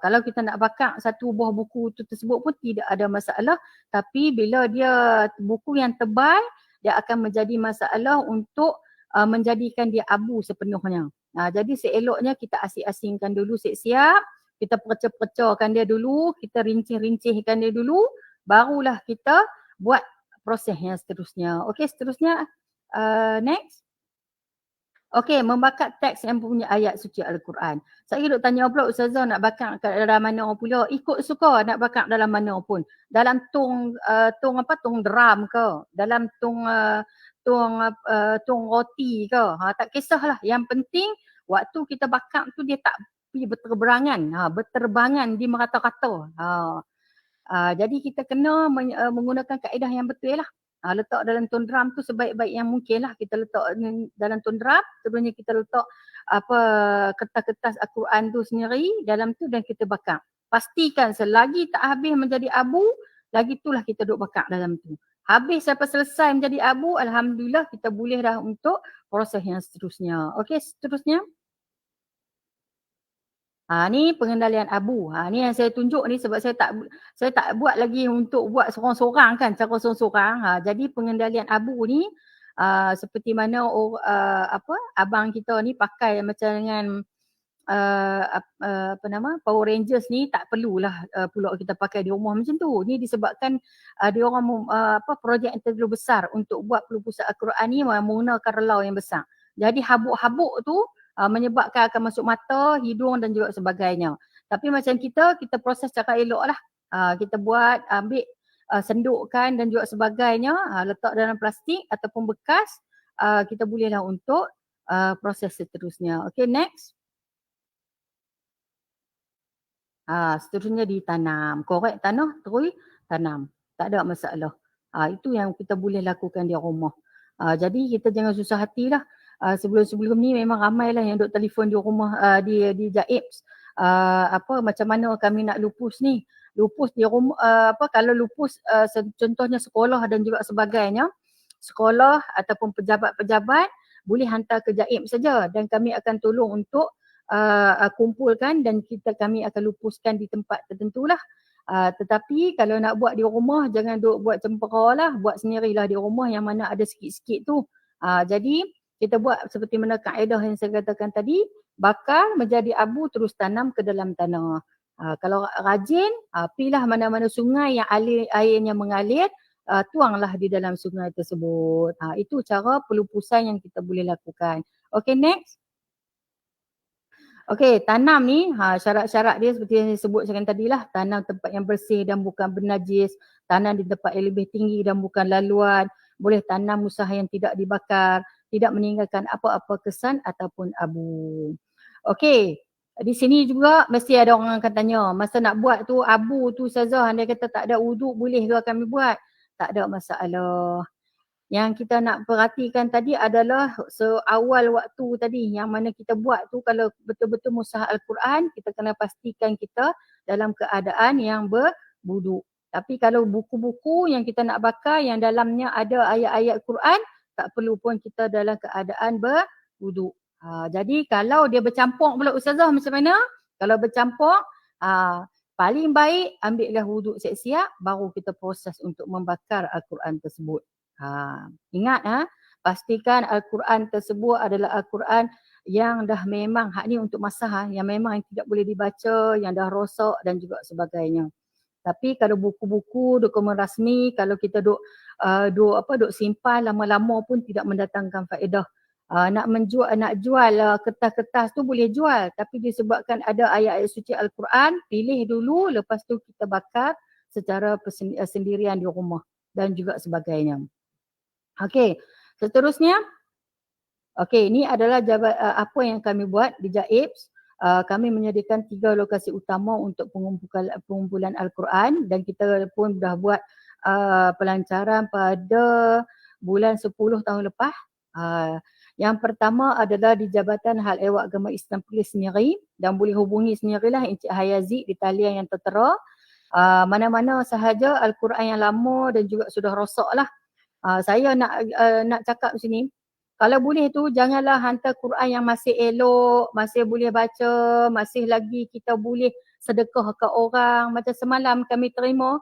[SPEAKER 2] Kalau kita nak bakar satu buah buku tu tersebut pun tidak ada masalah. Tapi bila dia buku yang tebal, dia akan menjadi masalah untuk menjadikan dia abu sepenuhnya. Jadi seeloknya kita asing-asingkan dulu siap-siap, kita perca-percakan dia dulu, kita rincih-rincihkan dia dulu, barulah kita buat proses yang seterusnya. Okey, seterusnya next. Okey, membakat teks yang punya ayat suci Al-Quran. Saya duk tanya pula Ustazah nak bakat kat dalam mana pula. Ikut suka nak bakat dalam mana pun. Dalam tong drum ke, dalam tong roti ke. Tak kisahlah. Yang penting waktu kita bakat tu dia tak pergi berterbangan di merata-rata. Jadi kita kena menggunakan kaedah yang betul lah. Letak dalam tone drum tu sebaik-baik yang mungkin lah. Kita letak dalam tone drum, sebenarnya kita letak kertas-kertas Al-Quran tu sendiri dalam tu dan kita bakar. Pastikan selagi tak habis menjadi abu, lagi itulah kita duk bakar dalam tu. Habis sampai selesai menjadi abu, alhamdulillah kita boleh dah untuk proses yang seterusnya. Okey, seterusnya. Ni pengendalian abu. Ni yang saya tunjuk ni sebab saya tak buat lagi untuk buat sorang-sorang kan, cara sorang-sorang. Jadi pengendalian abu ni seperti mana abang kita ni pakai macam dengan Power Rangers ni, tak perlulah pula kita pakai di rumah macam tu. Ni disebabkan dia orang projek yang terlalu besar untuk buat pelupusan Al-Quran ni menggunakan relau yang besar. Jadi habuk-habuk tu menyebabkan akan masuk mata, hidung dan juga sebagainya. Tapi macam kita proses cara elok lah. Kita buat, ambil, sendukkan dan juga sebagainya, letak dalam plastik ataupun bekas, kita bolehlah untuk proses seterusnya. Okay, next. Seterusnya ditanam. Korek tanah, terus tanam. Tak ada masalah. Itu yang kita boleh lakukan di rumah. Jadi kita jangan susah hatilah. Sebelum-sebelum ni memang ramai lah yang duk telefon di rumah, di Jaibs. Macam mana kami nak lupus ni. Lupus di rumah, kalau lupus contohnya sekolah dan juga sebagainya. Sekolah ataupun pejabat-pejabat boleh hantar ke Jaib saja dan kami akan tolong untuk kumpulkan dan kami akan lupuskan di tempat tertentu lah. Tetapi kalau nak buat di rumah, jangan duk buat cempera lah, buat sendirilah di rumah yang mana ada sikit-sikit tu. Jadi kita buat seperti mana kaedah yang saya katakan tadi, bakar menjadi abu terus tanam ke dalam tanah. Kalau rajin, pilihlah mana-mana sungai yang airnya mengalir, tuanglah di dalam sungai tersebut. Itu cara pelupusan yang kita boleh lakukan. Okay, next. Okey, tanam ni syarat-syarat dia seperti yang saya sebutkan tadi lah. Tanam tempat yang bersih dan bukan bernajis. Tanam di tempat yang lebih tinggi dan bukan laluan. Boleh tanam usaha yang tidak dibakar. Tidak meninggalkan apa-apa kesan ataupun abu. Okey, di sini juga mesti ada orang akan tanya, masa nak buat tu abu tu Ustazah, anda kata tak ada wuduk, boleh ke kami buat? Tak ada masalah. Yang kita nak perhatikan tadi adalah seawal waktu tadi yang mana kita buat tu, kalau betul-betul mushaf Al-Quran, kita kena pastikan kita dalam keadaan yang berwuduk. Tapi kalau buku-buku yang kita nak bakar yang dalamnya ada ayat-ayat Quran, tak perlu pun kita dalam keadaan berwuduk. Jadi kalau dia bercampur pula Ustazah macam mana? Kalau bercampur, paling baik ambillah wuduk siap-siap, baru kita proses untuk membakar Al-Quran tersebut. Ingat, pastikan Al-Quran tersebut adalah Al-Quran yang dah memang, hak ni untuk masah, yang memang tidak boleh dibaca, yang dah rosak dan juga sebagainya. Tapi kalau buku-buku, dokumen rasmi, kalau kita duk simpan lama-lama pun tidak mendatangkan faedah. Nak jual kertas-kertas tu boleh jual, tapi disebabkan ada ayat-ayat suci Al-Quran, pilih dulu, lepas tu kita bakar secara sendirian di rumah dan juga sebagainya. Okey, seterusnya. Okey, ini adalah apa yang kami buat di Jaibs. Kami menyediakan 3 lokasi utama untuk pengumpulan Al-Quran dan kita pun dah buat pelancaran pada bulan 10 tahun lepas. Yang pertama adalah di Jabatan Hal Ehwal Agama Islam Perlis sendiri dan boleh hubungi sendirilah Encik Hayazi di talian yang tertera. Mana-mana sahaja Al-Quran yang lama dan juga sudah rosak lah. Saya nak cakap sini, kalau boleh tu janganlah hantar Quran yang masih elok, masih boleh baca, masih lagi kita boleh sedekah ke orang. Macam semalam kami terima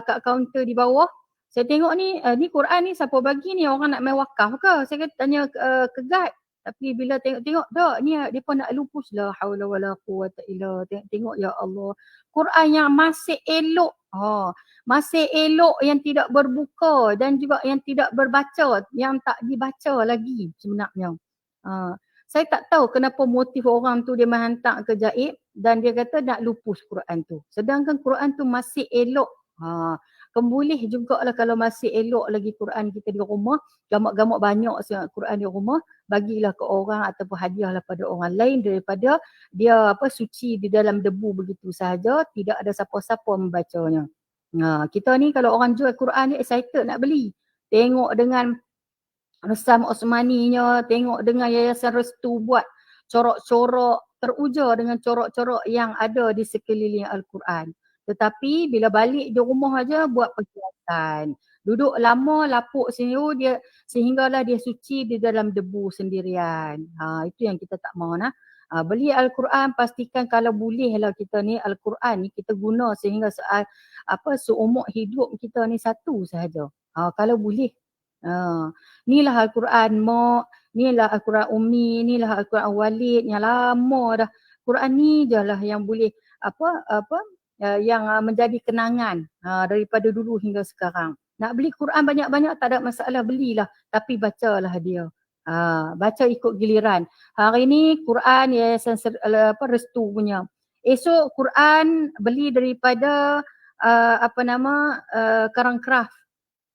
[SPEAKER 2] kat kaunter di bawah, Saya tengok ni Quran ni siapa bagi ni, orang nak main wakaf ke? Saya kata tanya ke guide. Tapi bila tengok dak ni dia pun nak lupus la haula wala quwwata illa tengok ya Allah. Quran yang masih elok. Masih elok, yang tidak berbuka dan juga yang tidak berbaca, yang tak dibaca lagi sebenarnya. Saya tak tahu kenapa motif orang tu dia menghantar ke Jaib dan dia kata nak lupus Quran tu. Sedangkan Quran tu masih elok. Boleh jugalah kalau masih elok lagi Quran kita di rumah, gamak-gamak banyak sangat Quran di rumah, bagilah ke orang ataupun hadiahlah pada orang lain daripada dia suci di dalam debu begitu sahaja, tidak ada siapa-siapa membacanya. Kita ni kalau orang jual Quran ni excited nak beli. Tengok dengan Resam Osmaninya, tengok dengan Yayasan Restu buat corak-corak, teruja dengan corak-corak yang ada di sekeliling Al-Quran. Tetapi bila balik di rumah aja buat perhiasan. Duduk lama lapuk dia sehinggalah dia suci di dalam debu sendirian. Itu yang kita tak mahu nah. Beli Al-Quran, pastikan kalau bolehlah kita ni Al-Quran ni kita guna sehingga seumur hidup kita ni satu sahaja. Kalau boleh. Inilah Al-Quran Mak, inilah Al-Quran Umi, inilah Al-Quran Walid yang lama dah. Quran ni je lah yang boleh yang menjadi kenangan daripada dulu hingga sekarang. Nak beli Quran banyak-banyak tak ada masalah, belilah. Tapi bacalah dia. Baca ikut giliran. Hari ni Quran Yayasan Restu punya. Esok Quran beli daripada Karangcraft.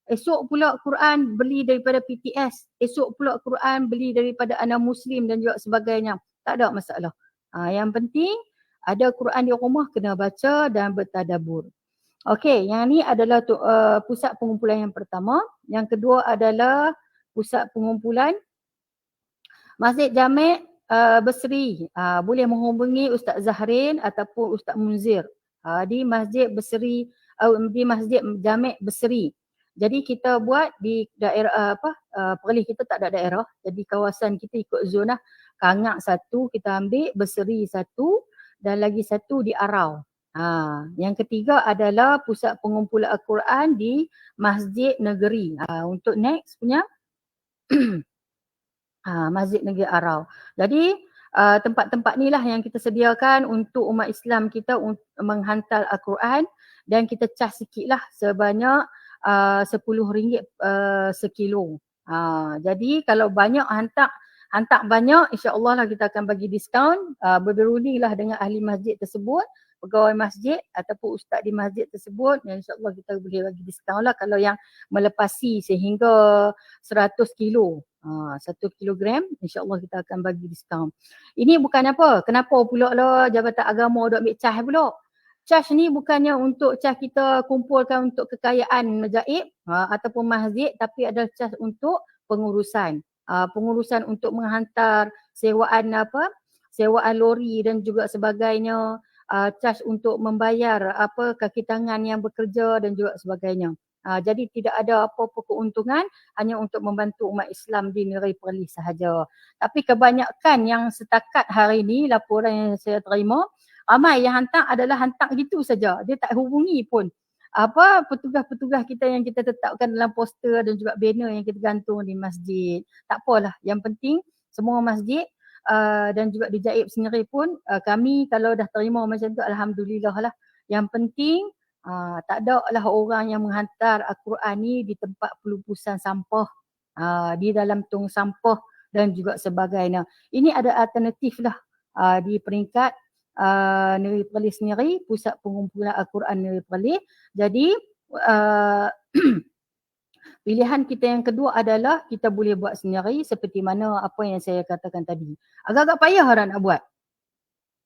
[SPEAKER 2] Esok pula Quran beli daripada PTS. Esok pula Quran beli daripada Ana Muslim dan juga sebagainya. Tak ada masalah. Yang penting ada Quran di rumah, kena baca dan bertadabur. Okey, yang ni adalah pusat pengumpulan yang pertama. Yang kedua adalah pusat pengumpulan Masjid Jami' Besri. Boleh menghubungi Ustaz Zahrin ataupun Ustaz Munzir di Masjid Besri, di Masjid Jami' Besri. Jadi kita buat di daerah Perlis kita tak ada daerah. Jadi kawasan kita ikut zona Kangak satu kita ambil, Besri satu dan lagi satu di Arau. Yang ketiga adalah pusat pengumpulan Al-Quran di Masjid Negeri. Untuk next punya Masjid Negeri Arau. Jadi tempat-tempat ni lah yang kita sediakan untuk umat Islam kita menghantar Al-Quran dan kita cas sikit lah sebanyak RM10 sekilo. Jadi kalau banyak hantar banyak, insya-Allah lah kita akan bagi diskaun. Berundinglah dengan ahli masjid tersebut, pegawai masjid ataupun ustaz di masjid tersebut, insya-Allah kita boleh bagi diskaun lah kalau yang melepasi sehingga 100 kilo. 1 kilogram, insya-Allah kita akan bagi diskaun. Ini bukan apa, kenapa pula lah Jabatan Agama duk ambil cas pula. Cas ni bukannya untuk cas kita kumpulkan untuk kekayaan Jaib ataupun masjid, tapi adalah cas untuk pengurusan. Pengurusan untuk menghantar sewaan lori dan juga sebagainya, cas untuk membayar kaki tangan yang bekerja dan juga sebagainya. Jadi tidak ada apa-apa keuntungan, hanya untuk membantu umat Islam di negeri Perlis sahaja. Tapi kebanyakan yang setakat hari ni laporan yang saya terima, ramai yang hantar adalah hantar gitu saja. Dia tak hubungi pun petugas-petugas kita yang kita tetapkan dalam poster dan juga banner yang kita gantung di masjid. Tak apalah, yang penting semua masjid dan juga di Jaib sendiri pun kami kalau dah terima macam tu alhamdulillah lah. Yang penting tak ada lah orang yang menghantar Al-Quran ni di tempat pelupusan sampah, di dalam tong sampah dan juga sebagainya. Ini ada alternatif lah di peringkat Negeri Perlis sendiri, pusat pengumpulan Al-Quran Negeri Perlis. Jadi pilihan kita yang kedua adalah kita boleh buat sendiri seperti mana apa yang saya katakan tadi. Agak-agak payah dah nak buat.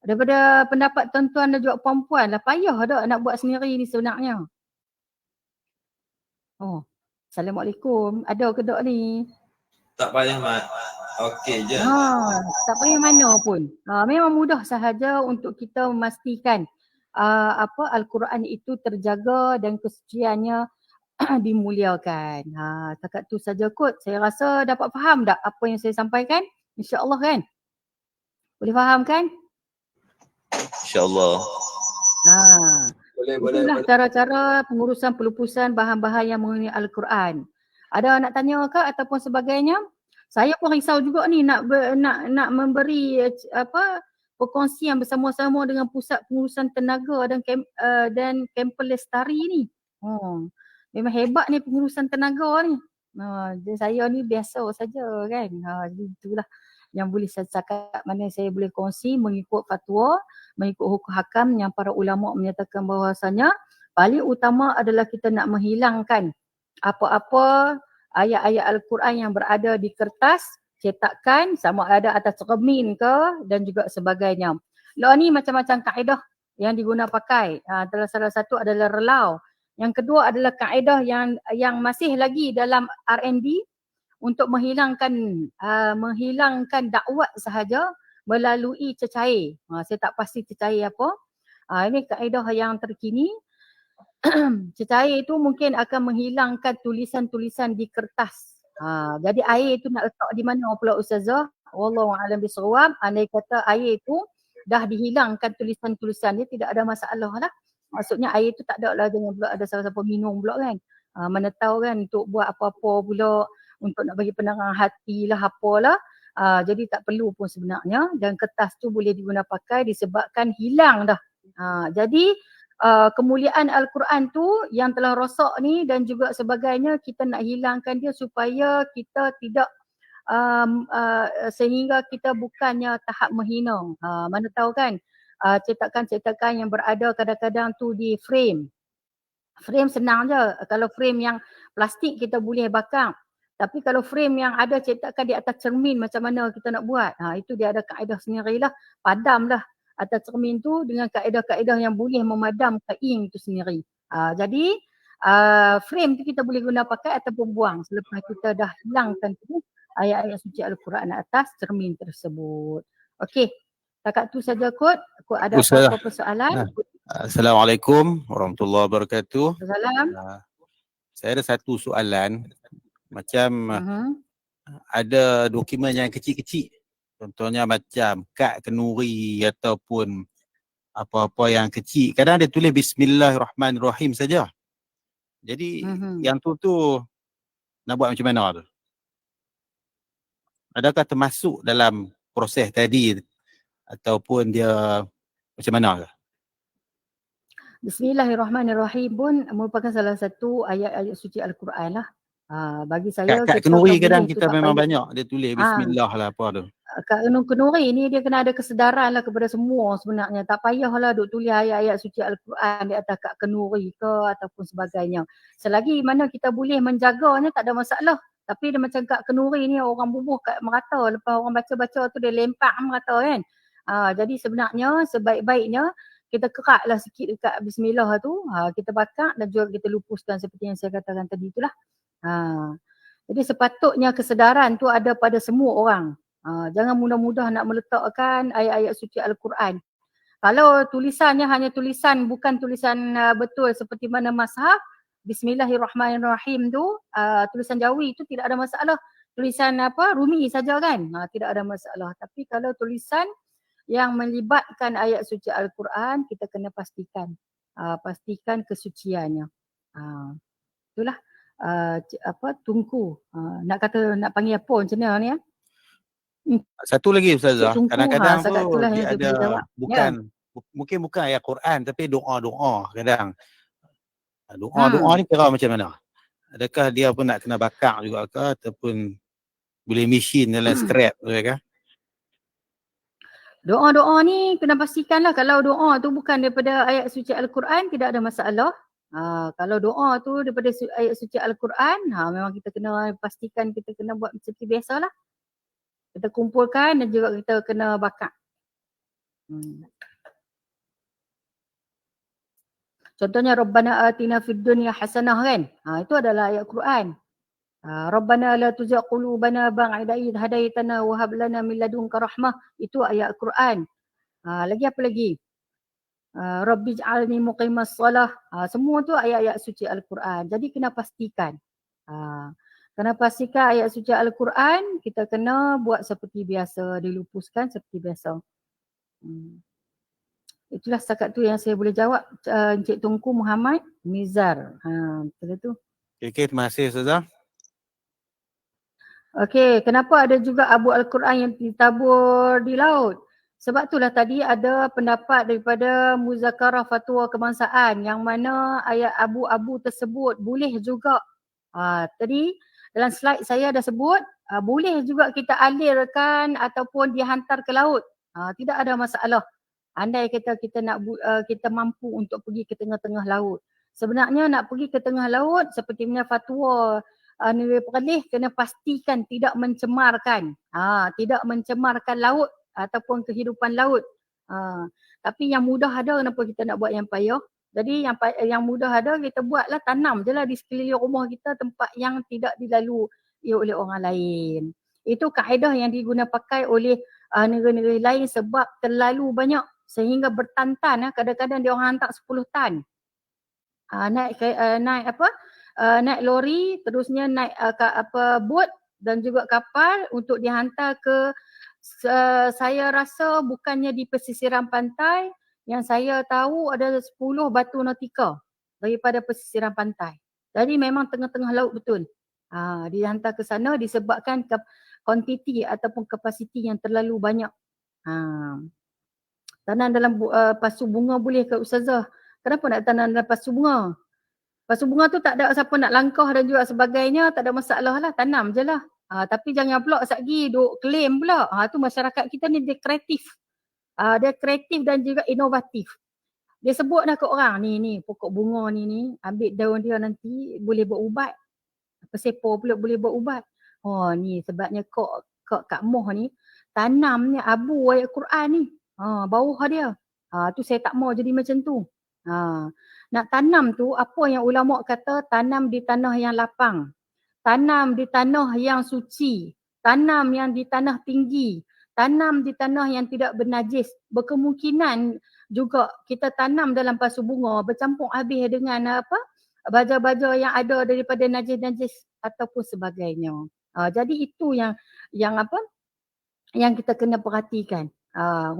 [SPEAKER 2] Daripada pendapat tuan-tuan dan juga puan-puan lah, payah dah nak buat sendiri ni sebenarnya. Assalamualaikum. Ada ke tak ni?
[SPEAKER 3] Tak payah Mat. Okey je.
[SPEAKER 2] Tak payah mana pun. Memang mudah sahaja untuk kita memastikan Al-Quran itu terjaga dan kesuciannya dimuliakan. Takat tu saja kot. Saya rasa dapat faham tak apa yang saya sampaikan? InsyaAllah kan? Boleh faham kan?
[SPEAKER 3] InsyaAllah.
[SPEAKER 2] Itulah cara-cara pengurusan pelupusan bahan-bahan yang mengenai Al-Quran. Ada nak tanya ke ataupun sebagainya? Saya pun risau juga ni nak memberi perkongsian bersama-sama dengan Pusat Pengurusan Tenaga dan Kampus Lestari ni. Memang hebat ni pengurusan tenaga ni. Jadi saya ni biasa saja kan. Jadi itulah yang boleh saya cakap, mana saya boleh kongsi mengikut fatwa, mengikut hukum hakam yang para ulama menyatakan bahawasanya paling utama adalah kita nak menghilangkan apa-apa ayat-ayat Al-Quran yang berada di kertas, cetakan, sama ada atas cermin ke dan juga sebagainya. Law ni macam-macam kaedah yang diguna pakai. Salah satu adalah relau. Yang kedua adalah kaedah yang masih lagi dalam R&D untuk menghilangkan dakwat sahaja melalui cecair. Saya tak pasti cecair apa. Ini kaedah yang terkini. Cecair itu mungkin akan menghilangkan tulisan-tulisan di kertas. Jadi air itu nak letak di mana pula Ustazah? Wallahu a'lam bishawab. Andai kata air itu dah dihilangkan tulisan-tulisan dia, tidak ada masalah lah. Maksudnya air itu tak ada lah, jangan pula ada siapa-siapa minum pula kan. Mana tahu kan untuk buat apa-apa pula, untuk nak bagi penerangan hati lah apalah. Jadi tak perlu pun sebenarnya, dan kertas tu boleh diguna pakai disebabkan hilang dah. Jadi kemuliaan Al-Quran tu yang telah rosak ni dan juga sebagainya, kita nak hilangkan dia supaya kita tidak sehingga kita bukannya tahap menghina. Mana tahu kan cetakan-cetakan yang berada kadang-kadang tu di frame. Frame senang je. Kalau frame yang plastik kita boleh bakar. Tapi kalau frame yang ada cetakan di atas cermin, macam mana kita nak buat? Itu dia ada kaedah sendirilah. Padamlah atas cermin tu dengan kaedah-kaedah yang boleh memadamkan ink tu sendiri. Jadi frame tu kita boleh guna pakai ataupun buang selepas kita dah hilangkan tu ayat-ayat suci Al-Quran atas cermin tersebut. Okey. Takat tu saja kot. Kot ada apa-apa persoalan?
[SPEAKER 4] Assalamualaikum warahmatullahi wabarakatuh.
[SPEAKER 2] Assalamualaikum.
[SPEAKER 4] Saya ada satu soalan. Macam ada dokumen yang kecil-kecil. Contohnya macam kad kenduri ataupun apa-apa yang kecil. Kadang dia tulis Bismillahirrahmanirrahim saja. Jadi yang tu nak buat macam mana tu? Adakah termasuk dalam proses tadi ataupun dia macam mana?
[SPEAKER 2] Bismillahirrahmanirrahim pun merupakan salah satu ayat-ayat suci Al-Quran lah. Bagi saya
[SPEAKER 4] Kat kenduri kadang kita memang banyak dia tulis Bismillah lah apa tu.
[SPEAKER 2] Kat kenduri ni dia kena ada kesedaran lah kepada semua sebenarnya. Tak payahlah duk tulis ayat-ayat suci Al-Quran di atas kat kenduri ke ataupun sebagainya. Selagi mana kita boleh menjaganya tak ada masalah. Tapi dia macam kat kenduri ni orang bubuh kat merata. Lepas orang baca-baca tu dia lempak merata kan. Jadi sebenarnya sebaik-baiknya kita keratlah sikit dekat Bismillah tu. Kita bakar dan juga kita lupuskan seperti yang saya katakan tadi itulah. Jadi sepatutnya kesedaran tu ada pada semua orang. Jangan mudah-mudah nak meletakkan ayat-ayat suci Al-Quran. Kalau tulisannya hanya tulisan, bukan tulisan betul seperti mana mazhab, Bismillahirrahmanirrahim tu, tulisan Jawi tu tidak ada masalah. Tulisan Rumi saja kan, tidak ada masalah. Tapi kalau tulisan yang melibatkan ayat suci Al-Quran, kita kena pastikan kesuciannya. Itulah tungku. Nak panggil apa macam mana ni ya?
[SPEAKER 4] Satu lagi Ustazah, kadang-kadang tu dia ada mungkin bukan ayat Quran tapi doa-doa kadang. Doa-doa ni kira macam mana? Adakah dia pun nak kena bakar juga ke ataupun boleh mesin dalam scrap tu ke?
[SPEAKER 2] Doa-doa ni kena pastikanlah kalau doa tu bukan daripada ayat suci Al-Quran tidak ada masalah. Kalau doa tu daripada ayat suci Al-Quran, memang kita kena pastikan kita kena buat seperti biasalah. Kita kumpulkan dan juga kita kena bakar. Contohnya Rabbana atina fid dunya hasanah kan. Itu adalah ayat Quran. Rabbana la tuzigh qulubana ba'da idh hadaitana wa hab lana min ladunka rahmah. Itu ayat Quran. Lagi apa lagi? Rabbi ij'alni muqimas salah. Semua tu ayat-ayat suci Al-Quran. Jadi kena pastikan. Kena pastikan ayat suci Al-Quran kita kena buat seperti biasa, dilupuskan seperti biasa. Itulah setakat tu yang saya boleh jawab. Encik Tunku Muhammad Nizar. Betul tu.
[SPEAKER 4] Okay, terima kasih Ustazah.
[SPEAKER 2] Okey, kenapa ada juga abu Al-Quran yang ditabur di laut? Sebab itulah tadi ada pendapat daripada Muzakarah Fatwa Kebangsaan yang mana ayat abu-abu tersebut boleh juga. Tadi dalam slide saya dah sebut, boleh juga kita alirkan ataupun dihantar ke laut. Tidak ada masalah. Andai kata kita nak kita mampu untuk pergi ke tengah-tengah laut. Sebenarnya nak pergi ke tengah laut seperti mana fatwa Negeri Perlis kena pastikan tidak mencemarkan. Tidak mencemarkan laut ataupun kehidupan laut. Tapi yang mudah ada, kenapa kita nak buat yang payah? Jadi yang mudah ada kita buatlah, tanam je lah di sekeliling rumah kita tempat yang tidak dilalui oleh orang lain. Itu kaedah yang diguna pakai oleh negara-negara lain sebab terlalu banyak sehingga bertan-tan. Kadang-kadang dia orang hantar 10 tan. Naik lori, terusnya naik bot dan juga kapal untuk dihantar ke saya rasa bukannya di pesisiran pantai, yang saya tahu ada 10 batu nautika daripada pesisiran pantai. Jadi memang tengah-tengah laut betul. Dihantar ke sana disebabkan kuantiti ataupun kapasiti yang terlalu banyak. Tanam dalam pasu bunga boleh ke Ustazah? Kenapa nak tanam dalam pasu bunga? Pasu bunga tu tak ada siapa nak langkah dan juga sebagainya, tak ada masalah lah, tanam je lah. Tapi jangan pula satgi duk claim pula. Tu masyarakat kita ni dia kreatif. Dia kreatif dan juga inovatif. Dia sebut dah ke orang, ni pokok bunga ni, ambil daun dia nanti boleh buat ubat. Pesepo pula boleh buat ubat. Ni sebabnya Kak Moh ni tanam ni abu ayat Quran ni. Bawah dia. Tu saya tak mau jadi macam tu. Nak tanam tu apa yang ulama kata, tanam di tanah yang lapang. Tanam di tanah yang suci. Tanam yang di tanah tinggi. Tanam di tanah yang tidak bernajis. Berkemungkinan juga kita tanam dalam pasu bunga bercampur habis dengan baja-baja yang ada daripada najis-najis ataupun sebagainya. Jadi itu yang kita kena perhatikan.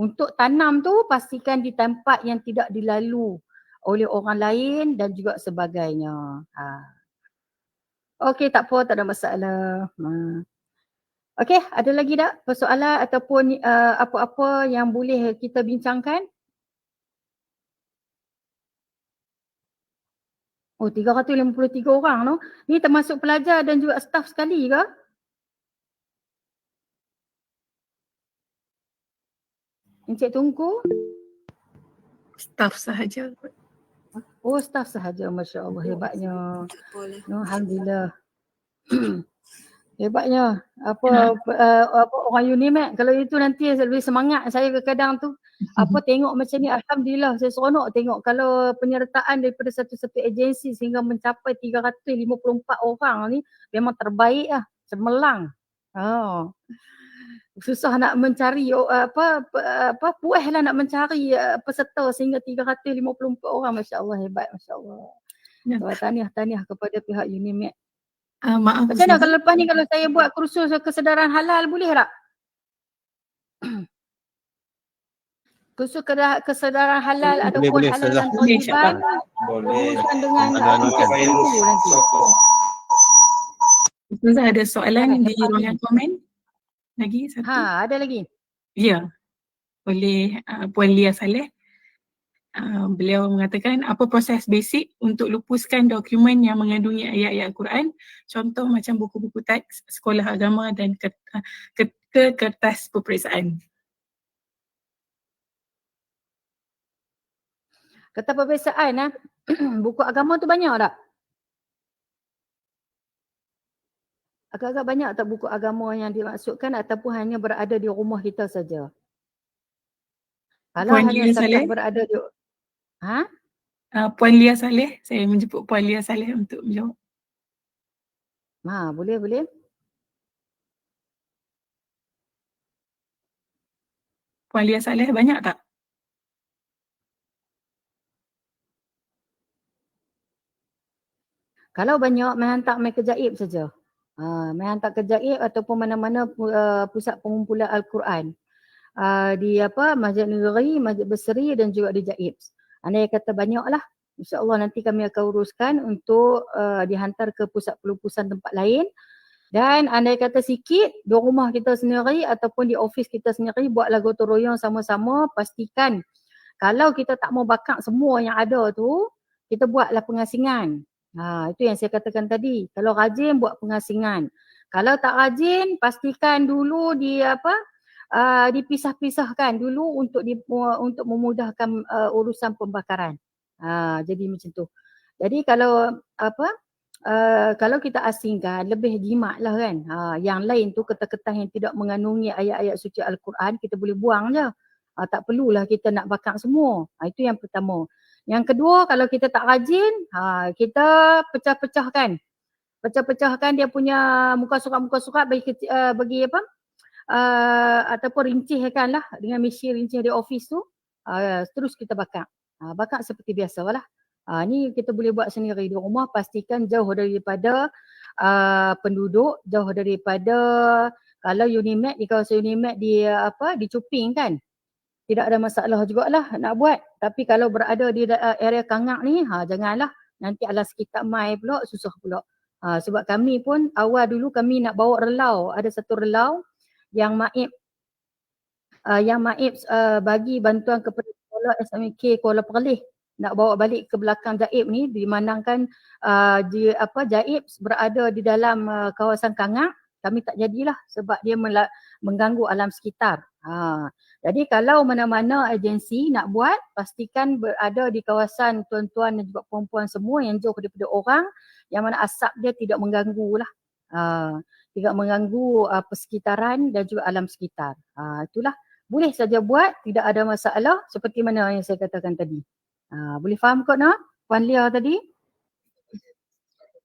[SPEAKER 2] Untuk tanam tu pastikan di tempat yang tidak dilalui oleh orang lain dan juga sebagainya. Okey, tak apa, tak ada masalah. Okey, ada lagi tak persoalan ataupun apa-apa yang boleh kita bincangkan? 353 orang tu. Ni termasuk pelajar dan juga staf sekali ke? Encik Tunku?
[SPEAKER 1] Staff sahaja.
[SPEAKER 2] Staf sahaja. Masya Allah, hebatnya. Alhamdulillah. Hebatnya. Orang UNIMED, kalau itu nanti lebih semangat saya kadang-kadang tu. Tengok macam ni, alhamdulillah saya seronok tengok kalau penyertaan daripada satu-satu agensi sehingga mencapai 354 orang ni memang terbaik lah, cemerlang. Susah nak mencari puas lah nak mencari peserta sehingga 354 orang. Masya-Allah, hebat, masya-Allah. Tahniah kepada pihak UNIMED.
[SPEAKER 1] Maaf.
[SPEAKER 2] Macam mana kalau lepas ni kalau saya buat kursus kesedaran halal boleh tak? Kursus kesedaran halal ataupun halal dan thayyibah berurusan dengan nanti.
[SPEAKER 1] Ustazah ada soalan di ruangan komen? Lagi satu?
[SPEAKER 2] Ada lagi?
[SPEAKER 1] Ya. Oleh Puan Lia Saleh. Beliau mengatakan apa proses basic untuk lupuskan dokumen yang mengandungi ayat-ayat Al-Quran, contoh macam buku-buku teks sekolah agama dan kertas peperiksaan.
[SPEAKER 2] Kertas peperiksaan buku agama tu banyak tak? Agak-agak banyak tak buku agama yang dimaksudkan ataupun hanya berada di rumah kita saja? Kalau
[SPEAKER 1] Puan
[SPEAKER 2] hanya
[SPEAKER 1] Lia Saleh
[SPEAKER 2] berada di
[SPEAKER 1] Puan Lia Saleh, saya menjemput Puan Lia Saleh untuk menjawab.
[SPEAKER 2] Boleh.
[SPEAKER 1] Puan Lia Saleh banyak tak?
[SPEAKER 2] Kalau banyak, menghantar mai Kejaib saja. Menghantar Kejaib ataupun mana-mana pusat pengumpulan Al-Quran. di Masjid Negeri, Masjid Berseri dan juga di Jaib. Andai kata banyaklah, insya-Allah nanti kami akan uruskan untuk dihantar ke pusat pelupusan tempat lain. Dan andai kata sikit, di rumah kita sendiri ataupun di office kita sendiri buatlah gotong royong sama-sama, pastikan kalau kita tak mau bakar semua yang ada tu, kita buatlah pengasingan. Itu yang saya katakan tadi. Kalau rajin buat pengasingan. Kalau tak rajin, pastikan dulu dipisah-pisahkan dulu untuk memudahkan urusan pembakaran. Jadi macam tu. Jadi kalau kita asingkan lebih jimat lah kan. Yang lain tu kertas-kertas yang tidak mengandungi ayat-ayat suci Al-Quran kita boleh buang je. Tak perlulah kita nak bakar semua. Itu yang pertama. Yang kedua, kalau kita tak rajin, kita pecah-pecahkan. Pecah-pecahkan dia punya muka surat bagi ataupun rincihkan lah dengan mesin rincih di office tu. Terus kita bakar. Bakar seperti biasa lah. Ni kita boleh buat sendiri di rumah, pastikan jauh daripada penduduk, jauh daripada kalau Unimed, di kawasan Unimed dicuping kan. Tidak ada masalah jugalah nak buat. Tapi kalau berada di area Kangak ni, janganlah. Nanti alas sekitar mai pula, susah pula. Sebab kami pun awal dulu kami nak bawa relau. Ada satu relau yang Maib bagi bantuan kepada sekolah SMK Kuala Perlis. Nak bawa balik ke belakang Jaib ni, dimandangkan Jaib berada di dalam kawasan Kangak, kami tak jadilah sebab dia mengganggu alam sekitar. Jadi kalau mana-mana agensi nak buat, pastikan berada di kawasan tuan-tuan dan juga perempuan semua yang jauh daripada orang, yang mana asap dia tidak mengganggu lah. Tidak mengganggu persekitaran dan juga alam sekitar. Itulah, boleh saja buat, tidak ada masalah seperti mana yang saya katakan tadi. Boleh faham kot nak Puan Lia tadi?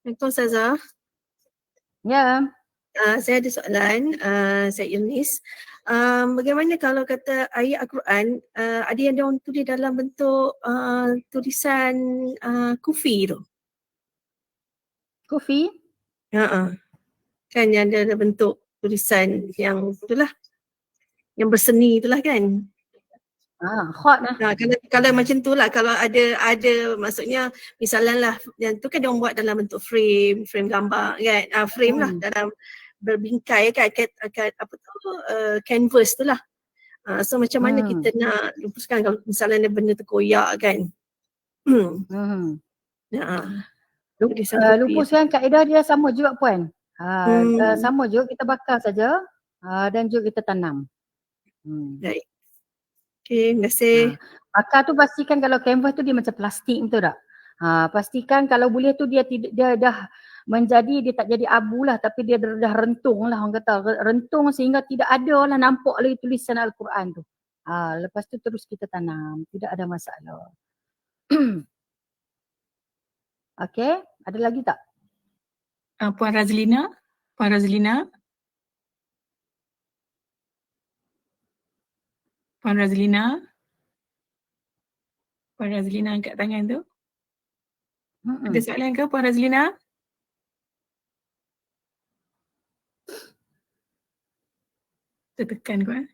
[SPEAKER 5] Assalamualaikum Ustazah.
[SPEAKER 2] Ya.
[SPEAKER 5] Saya ada soalan, saya Yunis. Bagaimana kalau kata ayat Al-Quran ada yang diorang tulis dalam bentuk tulisan kufi tu?
[SPEAKER 2] Kufi?
[SPEAKER 5] Kan yang ada bentuk tulisan yang itulah, yang berseni itulah kan?
[SPEAKER 2] Hot lah.
[SPEAKER 5] Kalau macam tu lah, kalau ada maksudnya misalnya lah, yang tu kan diorang buat dalam bentuk frame gambar kan, frame lah dalam berbingkai kan, canvas tu lah. So macam mana kita nak lupuskan kalau misalnya benda terkoyak kan?
[SPEAKER 2] Lupuskan kaedah dia sama juga Puan. Sama juga, kita bakar saja dan juga kita tanam.
[SPEAKER 5] Baik. Okay, terima kasih.
[SPEAKER 2] Bakar tu pastikan kalau canvas tu dia macam plastik, betul tak? Pastikan kalau boleh tu dia dah menjadi, dia tak jadi abu lah, tapi dia dah rentung lah, orang kata rentung sehingga tidak ada lah nampak lagi tulisan Al-Quran tu. Lepas tu terus kita tanam, tidak ada masalah. Okay, ada lagi tak?
[SPEAKER 1] Puan Razlina. Puan Razlina angkat tangan tu. Ada soalan ke Puan Razlina? Tertekan kot.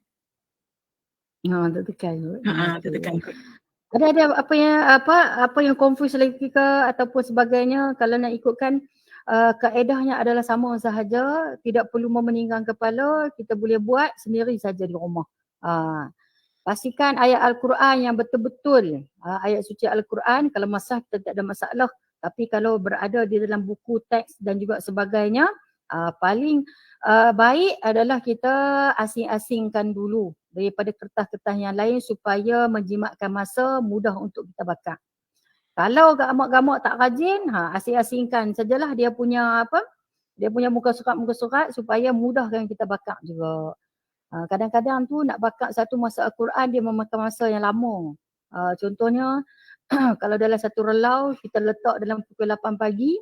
[SPEAKER 2] Tertekan kot.
[SPEAKER 1] Tertekan kot.
[SPEAKER 2] Ada apa yang confuse lagi ke ataupun sebagainya, kalau nak ikutkan kaedahnya adalah sama sahaja, tidak perlu memeningkan kepala, kita boleh buat sendiri saja di rumah. Pastikan ayat Al-Quran yang betul-betul ayat suci Al-Quran, kalau masalah kita tak ada masalah. Tapi kalau berada di dalam buku teks dan juga sebagainya, paling baik adalah kita asing-asingkan dulu daripada kertas-kertas yang lain supaya menjimatkan masa, mudah untuk kita bakar. Kalau gamak-gamak tak rajin, asing-asingkan sajalah dia punya muka surat supaya mudahkan kita bakar juga. Kadang-kadang tu nak bakar satu masa Al-Quran dia memakan masa yang lama. Contohnya kalau dalam satu relau kita letak dalam pukul 8 pagi,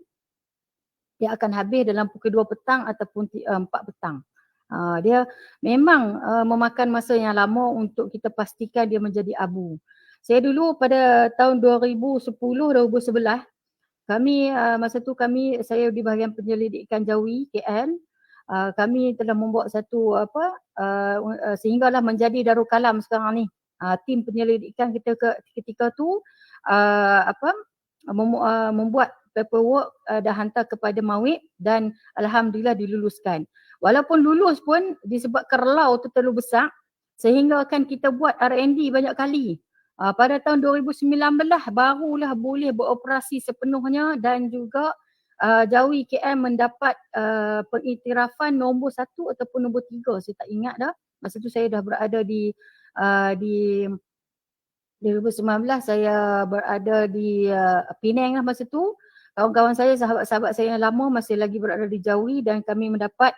[SPEAKER 2] dia akan habis dalam pukul 2 petang ataupun 4 petang. Dia memang memakan masa yang lama untuk kita pastikan dia menjadi abu. Saya dulu pada tahun 2010-2011, saya di bahagian penyelidikan Jawi KL, kami telah membuat satu sehinggalah menjadi Darul Kalam sekarang ni. Tim penyelidikan kita ketika tu membuat paperwork dah hantar kepada Mawib dan alhamdulillah diluluskan. Walaupun lulus pun disebabkan relau tu terlalu besar sehingga kan kita buat R&D banyak kali. Pada tahun 2019 barulah boleh beroperasi sepenuhnya dan juga Jawi KL mendapat pengiktirafan nombor 1 ataupun nombor 3, saya tak ingat dah. Masa tu saya dah berada di 2019 saya berada di Penang lah masa tu. Kawan-kawan saya, sahabat-sahabat saya yang lama masih lagi berada di Jawi dan kami mendapat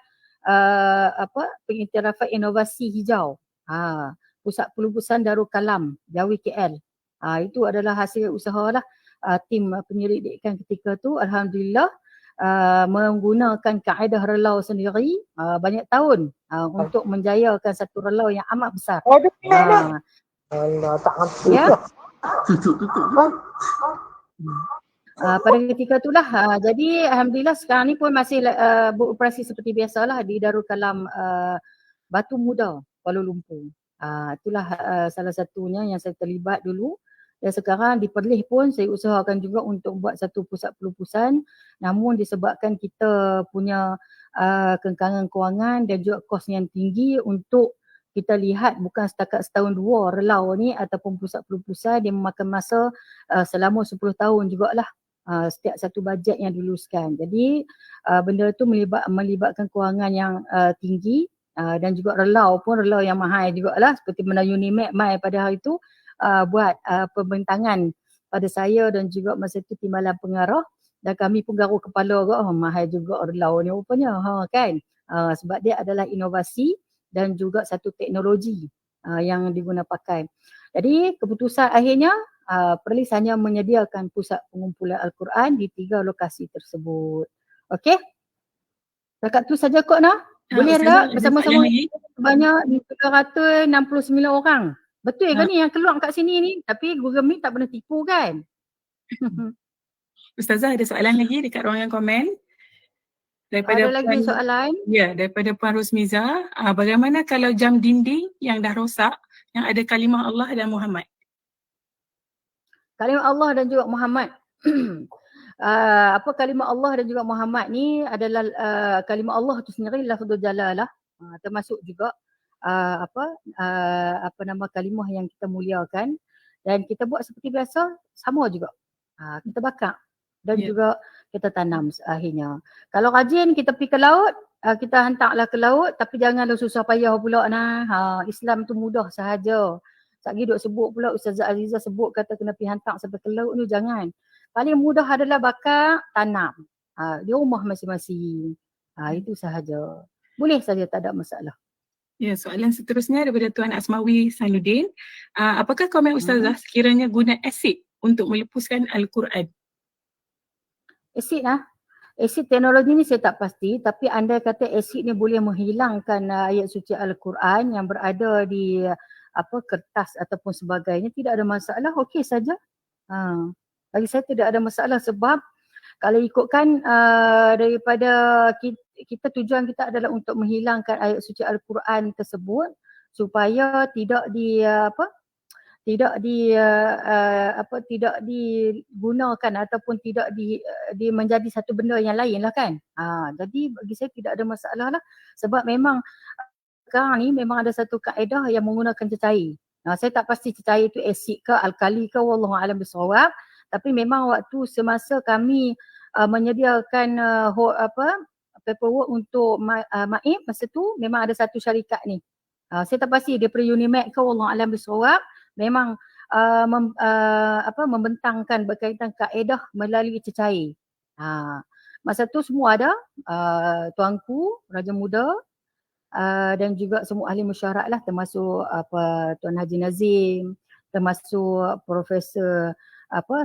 [SPEAKER 2] pengiktirafan inovasi hijau. Pusat Pelubusan Darul Kalam Jawi KL. Itu adalah hasil usaha lah tim penyelidikan ketika tu. Alhamdulillah menggunakan kaedah relau sendiri banyak tahun untuk menjayakan satu relau yang amat besar.
[SPEAKER 6] Allah tak ngerti.
[SPEAKER 2] Ya.
[SPEAKER 6] Tutup.
[SPEAKER 2] Pada ketika itulah jadi alhamdulillah sekarang ni pun masih beroperasi seperti biasalah di Darul Kalam Batu Muda Kuala Lumpur. Itulah salah satunya yang saya terlibat dulu. Dan sekarang di Perlis pun saya usahakan juga untuk buat satu pusat pelupusan. Namun disebabkan kita punya kengkangan kewangan dan juga kos yang tinggi untuk kita lihat bukan setakat setahun dua relau ni ataupun pusat pelupusan, dia memakan masa selama 10 tahun jugalah setiap satu bajet yang diluluskan. Jadi benda tu melibatkan kewangan yang tinggi dan juga relau pun relau yang mahal jugalah, seperti mana Unimed mai pada hari tu buat pembentangan pada saya dan juga masa tu timbalan pengarah dan kami pun garuk kepala mahal juga relau ni rupanya kan. Sebab dia adalah inovasi dan juga satu teknologi yang diguna pakai. Jadi keputusan akhirnya Perlis hanya menyediakan pusat pengumpulan Al-Quran di 3 lokasi tersebut. Okey? Dekat tu saja Kok Nah. Boleh tak bersama-sama sebanyak 369 orang. Betul ke ni yang keluar kat sini ni? Tapi Google Meet tak pernah tipu kan?
[SPEAKER 1] Ustazah ada soalan lagi dekat ruangan komen.
[SPEAKER 2] Ada lagi soalan?
[SPEAKER 1] Ya, daripada Puan Rusmiza. Bagaimana kalau jam dinding yang dah rosak, yang ada kalimah Allah dan Muhammad?
[SPEAKER 2] Kalimah Allah dan juga Muhammad. Kalimah Allah dan juga Muhammad ni adalah kalimah Allah tu sendiri lafzul jalalah. Termasuk juga nama kalimah yang kita muliakan. Dan kita buat seperti biasa, sama juga. Kita bakar dan juga kita tanam akhirnya. Kalau rajin kita pergi ke laut, kita hantarlah ke laut, tapi janganlah susah payah pula Islam tu mudah sahaja. Satgi duk sebut pula Ustazah Aziza sebut kata kena pergi hantar sampai ke laut ni, jangan. Paling mudah adalah bakar, tanam di rumah masing-masing. Itu sahaja. Boleh saja, tak ada masalah.
[SPEAKER 1] Ya, soalan seterusnya daripada Tuan Asmawi Sanuddin. Apakah komen Ustazah sekiranya guna asid untuk melepuskan Al-Quran?
[SPEAKER 2] Asid asid teknologi ni saya tak pasti, tapi andai kata asid ni boleh menghilangkan ayat suci Al-Quran yang berada di kertas ataupun sebagainya, tidak ada masalah, okey saja. Bagi saya tidak ada masalah sebab kalau ikutkan daripada kita tujuan kita adalah untuk menghilangkan ayat suci Al-Quran tersebut supaya tidak digunakan ataupun tidak menjadi satu benda yang lain lah kan. Jadi bagi saya tidak ada masalah lah sebab memang sekarang ni memang ada satu kaedah yang menggunakan cecair. Saya tak pasti cecair itu asid ke alkali ke, wallahu a'lam bissawab, tapi memang waktu semasa kami menyediakan paperwork untuk Maib masa tu memang ada satu syarikat ni. Saya tak pasti dia per Unimed ke, wallahu a'lam bissawab, memang membentangkan berkaitan kaedah melalui cecair. Masa tu semua ada tuanku, Raja Muda dan juga semua ahli mesyuarat lah, termasuk Tuan Haji Nazim, termasuk Profesor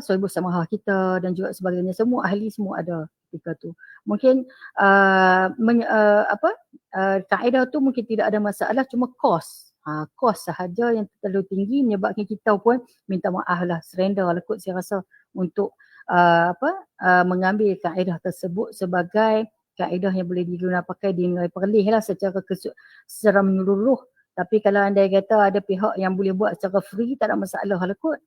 [SPEAKER 2] Sohibul Samahah kita dan juga sebagainya, semua ahli semua ada ketika tu. Mungkin kaedah tu mungkin tidak ada masalah, cuma kos sahaja yang terlalu tinggi menyebabkan kita pun minta maaf lah, surrender lah kot saya rasa untuk mengambil kaedah tersebut sebagai kaedah yang boleh digunakan pakai dinilai perlih lah secara menyeluruh. Tapi kalau anda kata ada pihak yang boleh buat secara free, tak ada masalah lah kot.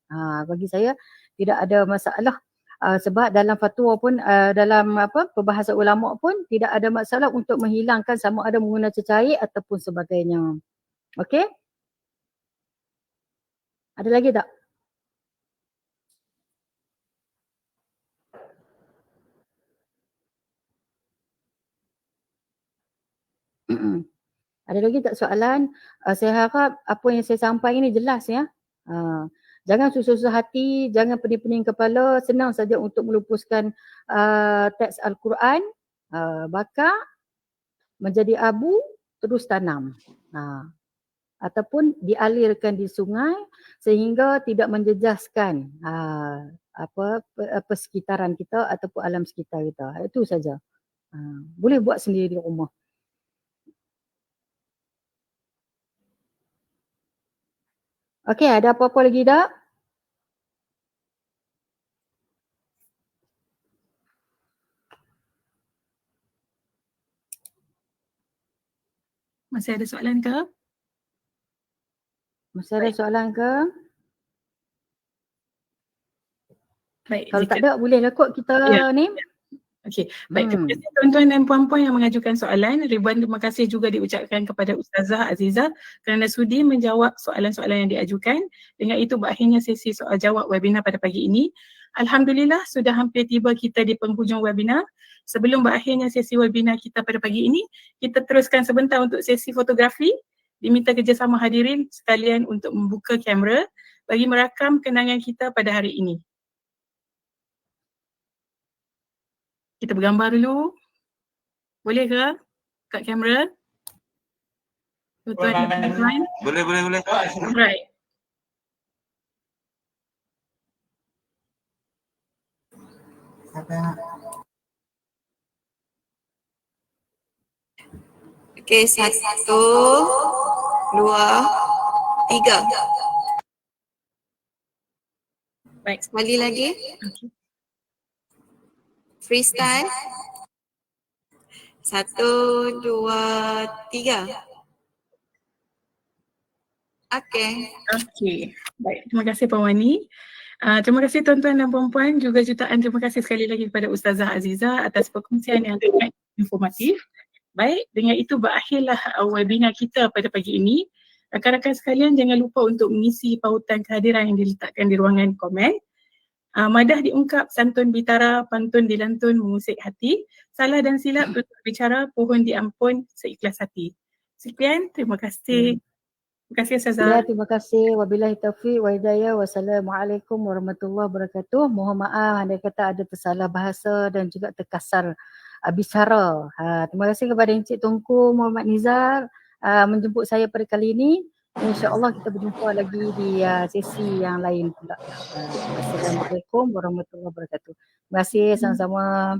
[SPEAKER 2] Bagi saya tidak ada masalah. Sebab dalam fatwa pun, dalam perbahasan ulama pun tidak ada masalah untuk menghilangkan sama ada menggunakan cecair ataupun sebagainya. Okey? Ada lagi tak? Ada lagi tak soalan? Saya harap apa yang saya sampaikan ini jelas ya. Jangan susah-susah hati, jangan pening-pening kepala, senang saja untuk melupuskan teks Al-Quran, bakar, menjadi abu, terus tanam. Ataupun dialirkan di sungai sehingga tidak menjejaskan persekitaran kita ataupun alam sekitar kita. Itu saja. Boleh buat sendiri di rumah. Okey, ada apa-apa lagi tak?
[SPEAKER 1] Masih ada soalan ke?
[SPEAKER 2] Masih ada soalan ke?
[SPEAKER 1] Baik.
[SPEAKER 2] Kalau tak ada, bolehlah kot kita ni.
[SPEAKER 1] Okey, baik. Terima kasih tuan-tuan dan puan-puan yang mengajukan soalan. Ribuan terima kasih juga diucapkan kepada Ustazah Azizah kerana sudi menjawab soalan-soalan yang diajukan. Dengan itu berakhirnya sesi soal jawab webinar pada pagi ini. Alhamdulillah sudah hampir tiba kita di penghujung webinar. Sebelum berakhirnya sesi webinar kita pada pagi ini, kita teruskan sebentar untuk sesi fotografi. Diminta kerjasama hadirin sekalian untuk membuka kamera bagi merakam kenangan kita pada hari ini. Kita bergambar dulu. Boleh ke? Kat kamera. Tuan-tuan dan puan.
[SPEAKER 3] Boleh.
[SPEAKER 1] Right.
[SPEAKER 7] Okey, 1, 2, 3.
[SPEAKER 1] Baik.
[SPEAKER 7] Sekali lagi.
[SPEAKER 1] Okay.
[SPEAKER 7] Freestyle. 1, 2, 3. Okey.
[SPEAKER 1] Okey. Baik. Terima kasih Puan Wani. Terima kasih tuan-tuan dan puan-puan, juga jutaan terima kasih sekali lagi kepada Ustazah Azizah atas perkongsian yang sangat informatif. Baik, dengan itu berakhirlah webinar kita pada pagi ini. Rakan-rakan sekalian jangan lupa untuk mengisi pautan kehadiran yang diletakkan di ruangan komen. Madah diungkap, santun bitara, pantun dilantun, mengusik hati. Salah dan silap berbicara, pohon diampun, seikhlas hati. Sekian, terima kasih. Terima kasih Ustazah.
[SPEAKER 2] Ya, terima kasih. Wabillahi taufiq wa hidayah. Wassalamualaikum warahmatullahi wabarakatuh. Mohon maaf andai kata ada tersalah bahasa dan juga terkasar bicara. Terima kasih kepada Encik Tunku Muhammad Nizar menjemput saya pada kali ini. InsyaAllah kita berjumpa lagi di sesi yang lain pula. Assalamualaikum warahmatullahi wabarakatuh. Terima kasih sama-sama.